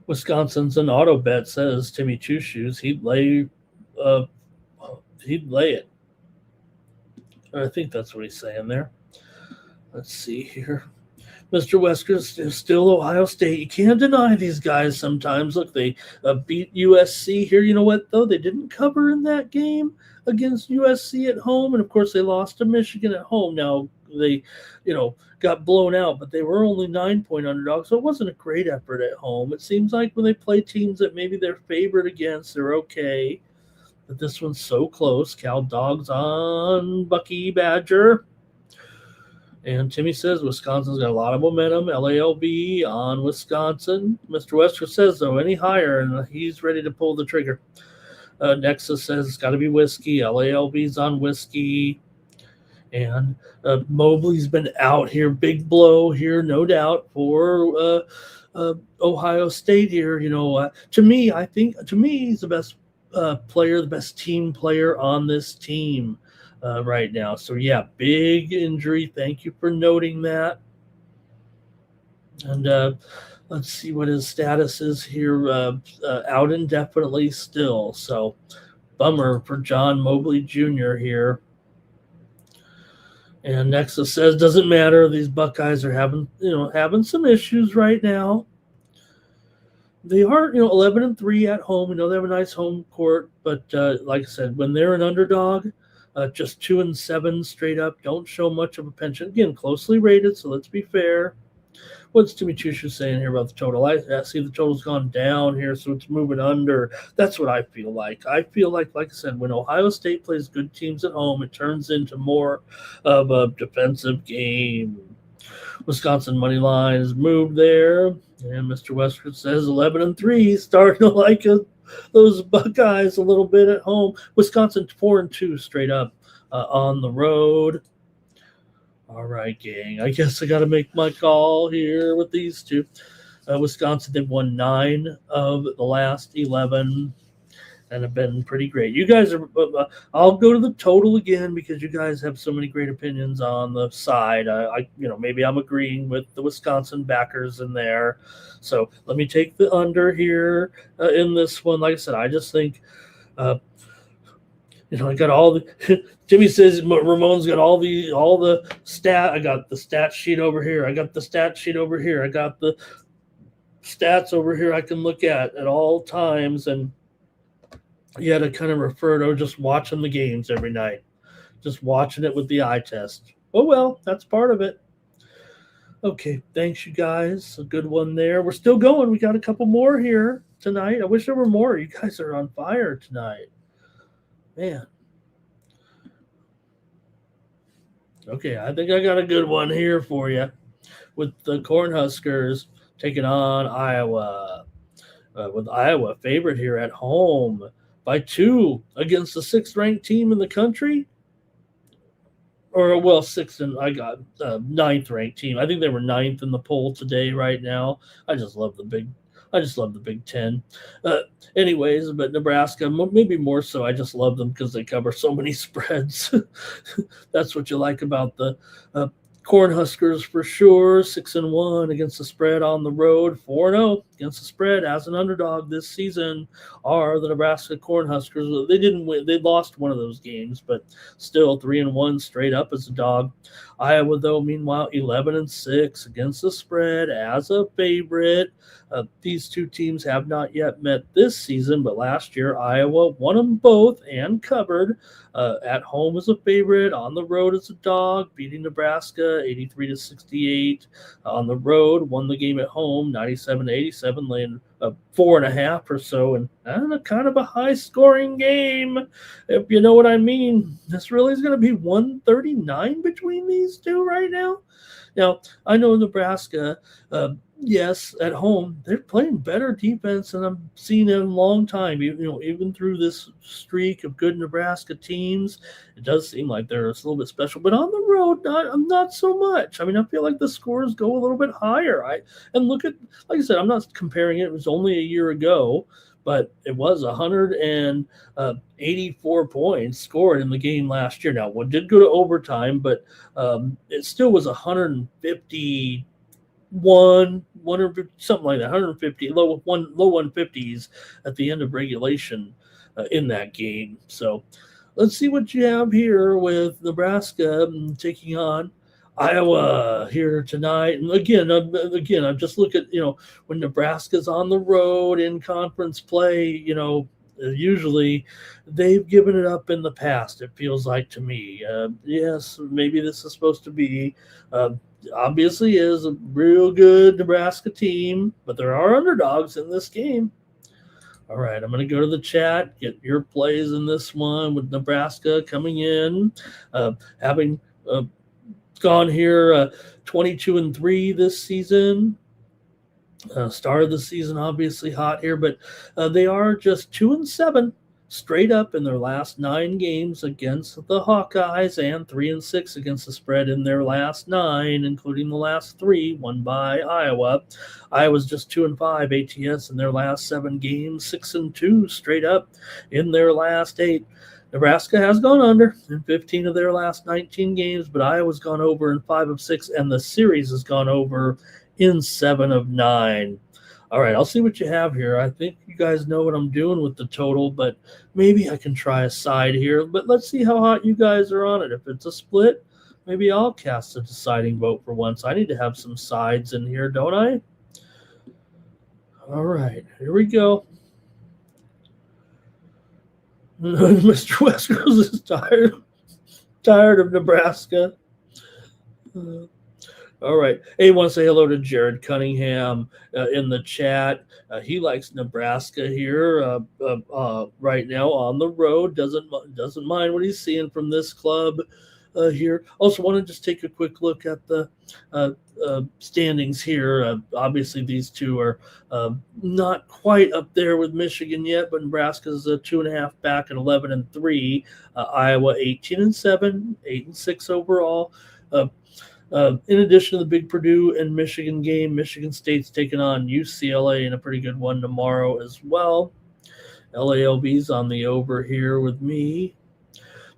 [SPEAKER 1] Wisconsin's an auto bet, says Timmy Two Shoes. He'd lay it. I think that's what he's saying there. Let's see here. Mr. Wesker is still Ohio State. You can't deny these guys sometimes. Look, they beat USC here. You know what, though? They didn't cover in that game against USC at home. And, of course, they lost to Michigan at home. Now, they, got blown out, but they were only 9-point underdogs. So it wasn't a great effort at home. It seems like when they play teams that maybe they're favored against, they're okay. But this one's so close. Cal Dogs on Bucky Badger. And Timmy says Wisconsin's got a lot of momentum. LALB on Wisconsin. Mr. Wesker says, though, any higher, and he's ready to pull the trigger. Nexus says it's got to be Whiskey. LALB's on Whiskey. And Mobley's been out here. Big blow here, no doubt, for Ohio State here. To me, he's the best player, the best team player on this team right now. So, yeah, big injury. Thank you for noting that. And let's see what his status is here. Out indefinitely still. So, bummer for John Mobley Jr. here. And Nexus says, doesn't matter. These Buckeyes are having some issues right now. They are, 11-3 at home. They have a nice home court, but like I said, when they're an underdog, just 2-7 straight up, don't show much of a penchant. Again, closely rated, so let's be fair. What's Timmy Chushu saying here about the total? I see the total's gone down here, so it's moving under. That's what I feel like. I feel like I said, when Ohio State plays good teams at home, it turns into more of a defensive game. Wisconsin money line is moved there. And Mr. Westford says 11-3, starting to like those Buckeyes a little bit at home. Wisconsin 4-2 straight up on the road. All right, gang. I guess I got to make my call here with these two. Wisconsin, they've won 9 of the last 11 and have been pretty great. You guys are I'll go to the total again because you guys have so many great opinions on the side. Maybe I'm agreeing with the Wisconsin backers in there. So let me take the under here in this one. Like I said, I just think I got all the Jimmy says Ramon's got all the stat. I got the stat sheet over here. I got the stat sheet over here. I got the stats over here I can look at all times. And you had to kind of refer to just watching the games every night, just watching it with the eye test. Oh, well, that's part of it. Okay, thanks, you guys. A good one there. We're still going. We got a couple more here tonight. I wish there were more. You guys are on fire tonight. Man. Okay, I think I got a good one here for you with the Cornhuskers taking on Iowa. With Iowa favorite here at home by 2 against the 6th-ranked team in the country. Or, well, 6th and I got 9th-ranked team. I think they were 9th in the poll today right now. I just love the Big Ten. Anyways, but Nebraska, maybe more so. I just love them because they cover so many spreads. That's what you like about the Cornhuskers for sure. 6-1 against the spread on the road. 4-0 against the spread as an underdog this season are the Nebraska Cornhuskers. They didn't win; they lost one of those games, but still 3-1 straight up as a dog. Iowa, though, meanwhile 11-6 against the spread as a favorite. These two teams have not yet met this season, but last year Iowa won them both and covered. At home as a favorite, on the road as a dog, beating Nebraska 83-68. On the road, won the game at home 97-87, laying 4.5 or so, and a kind of a high-scoring game, if you know what I mean. This really is going to be 139 between these two right now. Now, I know Nebraska, yes, at home, they're playing better defense than I've seen in a long time. Even through this streak of good Nebraska teams, it does seem like they're a little bit special. But on the road, not so much. I mean, I feel like the scores go a little bit higher. And look at, like I said, I'm not comparing it. It was only a year ago, but it was 184 points scored in the game last year. Now, one did go to overtime, but it still was 151, something like that, 150, low 150s at the end of regulation in that game. So let's see what you have here with Nebraska taking on Iowa here tonight. And again, I'm just looking at, when Nebraska's on the road in conference play, usually they've given it up in the past, it feels like to me. Yes, maybe this is supposed to be, obviously is a real good Nebraska team, but there are underdogs in this game. All right, I'm going to go to the chat, get your plays in this one with Nebraska coming in, having gone here 22-3 this season. Start of the season obviously hot here, but they are just 2-7 straight up in their last 9 games against the Hawkeyes, and 3-6 against the spread in their last 9, including the last 3 won by Iowa. Iowa's just 2-5 ATS in their last 7 games, 6-2 straight up in their last 8. Nebraska has gone under in 15 of their last 19 games, but Iowa's gone over in 5 of 6, and the series has gone over in 7 of 9. All right, I'll see what you have here. I think you guys know what I'm doing with the total, but maybe I can try a side here. But let's see how hot you guys are on it. If it's a split, maybe I'll cast a deciding vote for once. I need to have some sides in here, don't I? All right, here we go. Mr. Westgirls is tired of Nebraska. All right. Hey, want to say hello to Jared Cunningham in the chat. He likes Nebraska here right now on the road. Doesn't mind what he's seeing from this club here. Also, want to just take a quick look at the standings here. Obviously, these two are not quite up there with Michigan yet, but Nebraska's 2.5 back at 11-3. Iowa 18-7, 8-6 overall. In addition to the big Purdue and Michigan game, Michigan State's taking on UCLA in a pretty good one tomorrow as well. LALB's on the over here with me.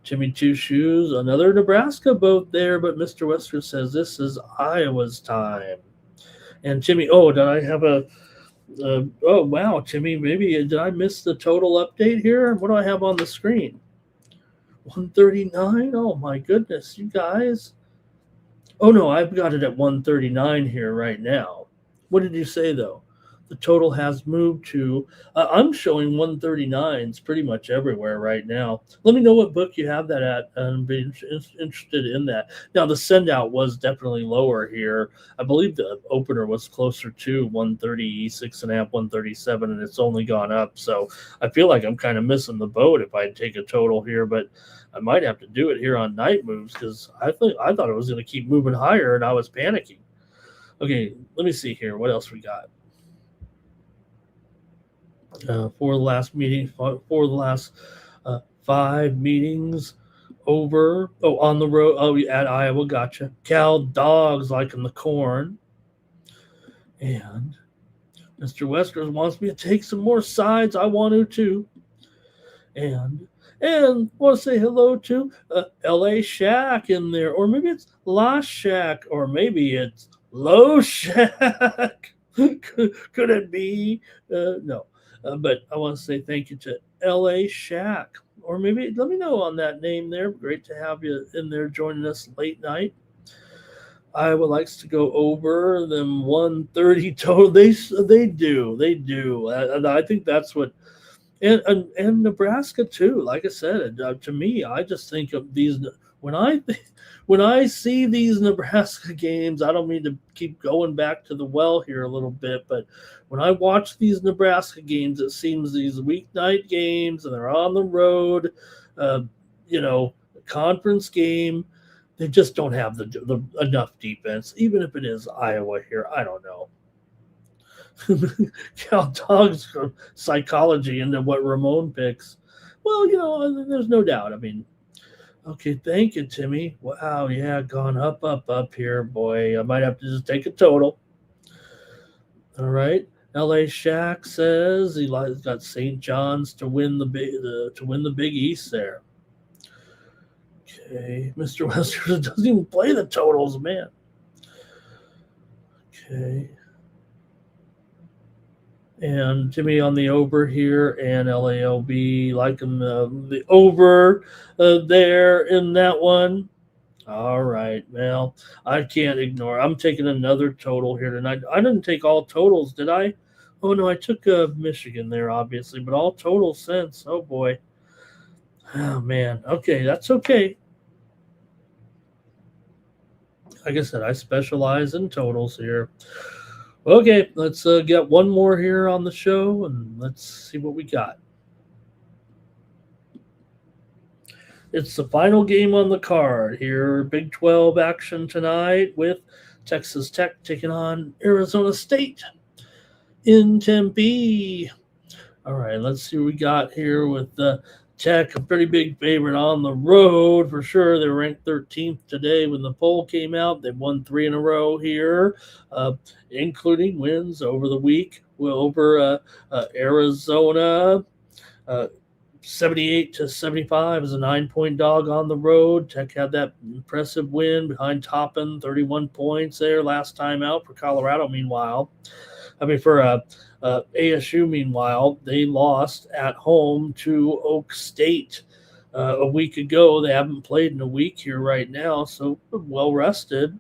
[SPEAKER 1] Jimmy Two Shoes, another Nebraska boat there, but Mr. Wester says this is Iowa's time. And Jimmy, did I have oh, wow, Jimmy, maybe did I miss the total update here? What do I have on the screen? 139? Oh, my goodness, you guys. Oh, no, I've got it at 139 here right now. What did you say, though? The total has moved to, I'm showing 139s pretty much everywhere right now. Let me know what book you have that at, and be interested in that. Now, the send-out was definitely lower here. I believe the opener was closer to 136.5, 137, and it's only gone up. So I feel like I'm kind of missing the boat if I take a total here, but I might have to do it here on Night Moves because I thought it was going to keep moving higher, and I was panicking. Okay, let me see here. What else we got? For the last meeting, for the last 5 meetings over. Oh, on the road. Oh, at Iowa. Gotcha. Cal Dogs liking the corn. And Mr. Weskers wants me to take some more sides. I want to too. And want to say hello to L.A. Shack in there. Or maybe it's La Shack. Or maybe it's Low Shack. Could it be? No. But I want to say thank you to LA Shack. Or maybe let me know on that name there. Great to have you in there joining us late night. Iowa likes to go over them 130 total. They do. And I think that's what and Nebraska too. Like I said, to me, I just think of these when I when I see these Nebraska games. I don't mean to keep going back to the well here a little bit, but when I watch these Nebraska games, it seems these weeknight games and they're on the road, uh, conference game. They just don't have the enough defense, even if it is Iowa here. I don't know. Cal Dog's psychology into what Ramon picks. Well, there's no doubt. I mean, okay, thank you, Timmy. Wow, yeah, gone up here, boy. I might have to just take a total. All right. LA Shack says he's got St. John's to win the Big East there. Okay, Mr. Wester doesn't even play the totals, man. Okay. And Jimmy on the over here, and LALB liking the over there in that one. All right, well, I can't ignore. I'm taking another total here tonight. I didn't take all totals, did I? Oh no, I took Michigan there, obviously, but all total sense. Oh boy. Oh man. Okay, that's okay. Like I said, I specialize in totals here. Okay, let's get one more here on the show, and let's see what we got. It's the final game on the card here. Big 12 action tonight with Texas Tech taking on Arizona State in Tempe. All right, let's see what we got here with Tech, a pretty big favorite on the road for sure. They were ranked 13th today when the poll came out. They've won 3 in a row here, including wins over the week over Arizona. 78-75 is a 9-point dog on the road. Tech had that impressive win behind Toppin, 31 points there last time out for Colorado. Meanwhile, for ASU, meanwhile, they lost at home to Oak State a week ago. They haven't played in a week here right now, so well rested.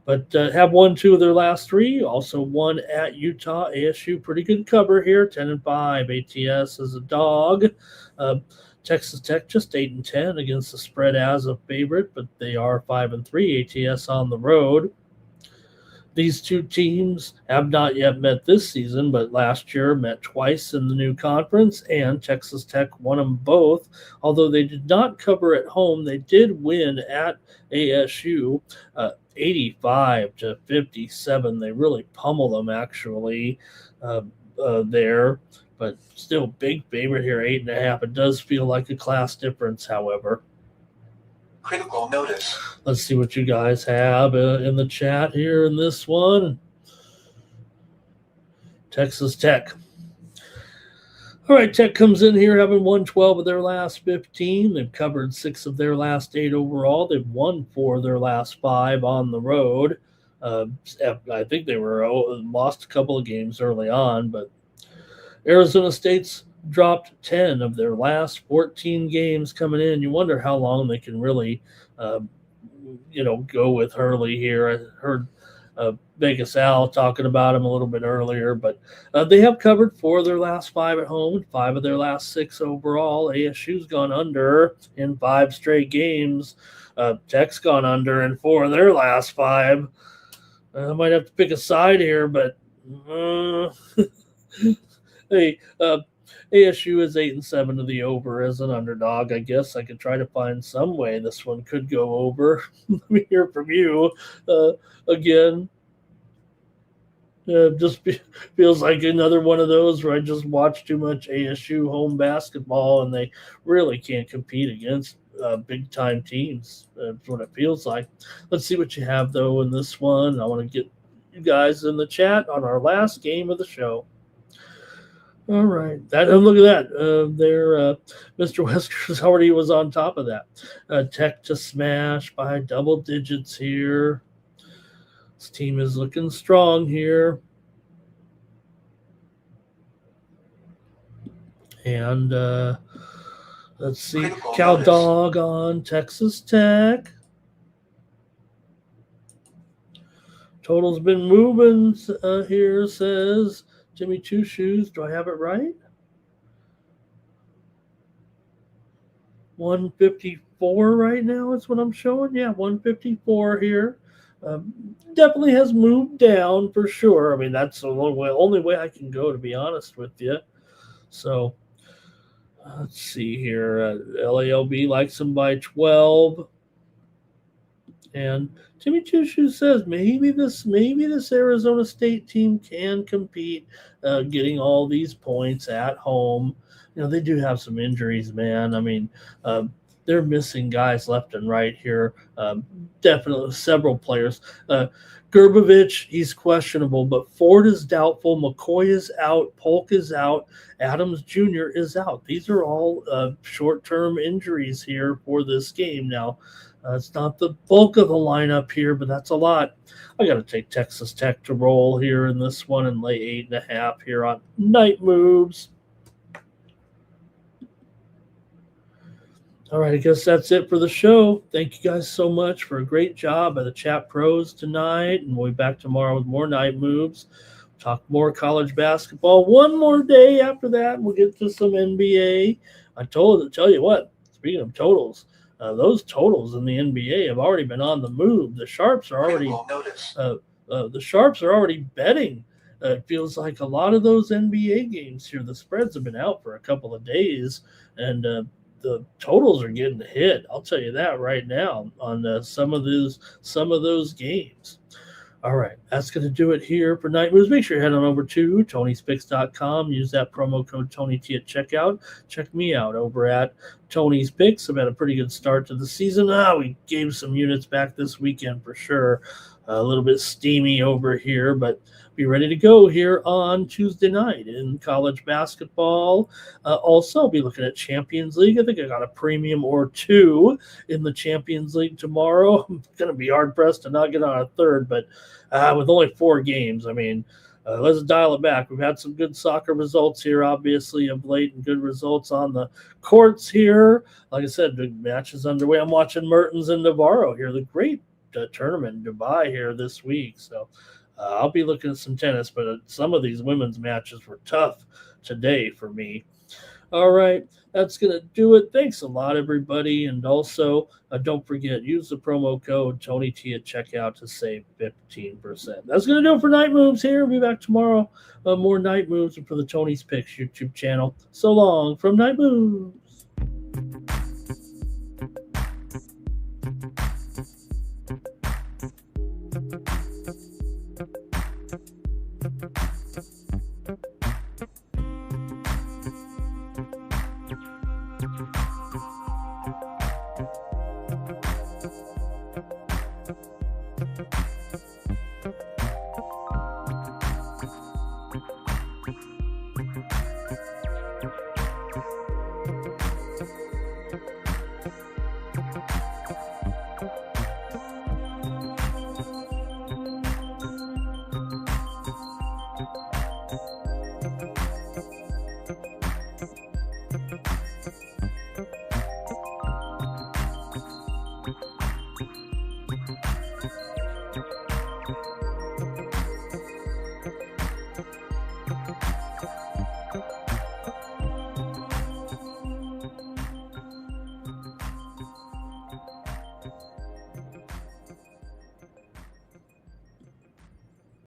[SPEAKER 1] But have won 2 of their last 3. Also won at Utah. ASU, pretty good cover here, 10-5. ATS is a dog. Texas Tech just 8-10 against the spread as a favorite, but they are 5-3. ATS on the road. These two teams have not yet met this season, but last year met twice in the new conference, and Texas Tech won them both. Although they did not cover at home, they did win at ASU 85-57. They really pummeled them, actually, there. But still, big favorite here, 8.5. It does feel like a class difference, however.
[SPEAKER 2] Critical notice.
[SPEAKER 1] Let's see what you guys have in the chat here in this one. Texas Tech. All right, Tech comes in here having won 12 of their last 15. They've covered 6 of their last 8 overall. They've won 4 of their last 5 on the road. I think they were lost a couple of games early on, but Arizona State's dropped 10 of their last 14 games coming in. You wonder how long they can really, go with Hurley here. I heard Vegas Al talking about him a little bit earlier, but they have covered 4 of their last 5 at home and 5 of their last 6 overall. ASU's gone under in 5 straight games. Tech's gone under in 4 of their last 5. I might have to pick a side here, but hey, ASU is 8-7 to the over as an underdog. I guess I could try to find some way this one could go over. Let me hear from you again. Just feels like another one of those where I just watch too much ASU home basketball and they really can't compete against big time teams. That's what it feels like. Let's see what you have though in this one. I want to get you guys in the chat on our last game of the show. All right. Look at that. Mr. Wesker's already was on top of that. Tech to smash by double digits here. This team is looking strong here. And let's see,
[SPEAKER 2] Critical
[SPEAKER 1] Cow
[SPEAKER 2] notice.
[SPEAKER 1] Dog on Texas Tech. Total's been moving here, says Jimmy Two Shoes. Do I have it right? 154 right now is what I'm showing. Yeah, 154 here. Definitely has moved down for sure. I mean, that's the only way I can go, to be honest with you. So let's see here. LALB likes him by 12. And Jimmy Two Shoes says maybe this Arizona State team can compete, getting all these points at home. You know, they do have some injuries, man. I mean, they're missing guys left and right here. Definitely several players. Gerbovich, he's questionable, but Ford is doubtful. McCoy is out. Polk is out. Adams Jr. is out. These are all short-term injuries here for this game. Now, it's not the bulk of the lineup here, but that's a lot. I got to take Texas Tech to roll here in this one and lay 8.5 here on Night Moves. All right, I guess that's it for the show. Thank you guys so much for a great job by the chat pros tonight, and we'll be back tomorrow with more Night Moves. Talk more college basketball. One more day after that, we'll get to some NBA. Tell you what, speaking of totals, those totals in the NBA have already been on the move. The Sharps are already betting. It feels like a lot of those NBA games here, the spreads have been out for a couple of days, and the totals are getting hit. I'll tell you that right now on some of those games. All right, that's going to do it here for Night Moves. Make sure you head on over to Tony'sPicks.com. Use that promo code TonyT at checkout. Check me out over at Tony's Picks. I've had a pretty good start to the season. We gave some units back this weekend for sure. A little bit steamy over here, but be ready to go here on Tuesday night in college basketball. Also, be looking at Champions League. I think I got a premium or two in the Champions League tomorrow. I'm going to be hard-pressed to not get on a third, but with only 4 games, I mean, let's dial it back. We've had some good soccer results here, obviously, of late, and good results on the courts here. Like I said, big matches underway. I'm watching Mertens and Navarro here, the great tournament in Dubai here this week. So I'll be looking at some tennis, but some of these women's matches were tough today for me. All right, that's going to do it. Thanks a lot, everybody. And also, don't forget, use the promo code TonyT at checkout to save 15%. That's going to do it for Night Moves here. We'll be back tomorrow. More Night Moves for the Tony's Picks YouTube channel. So long from Night Moves.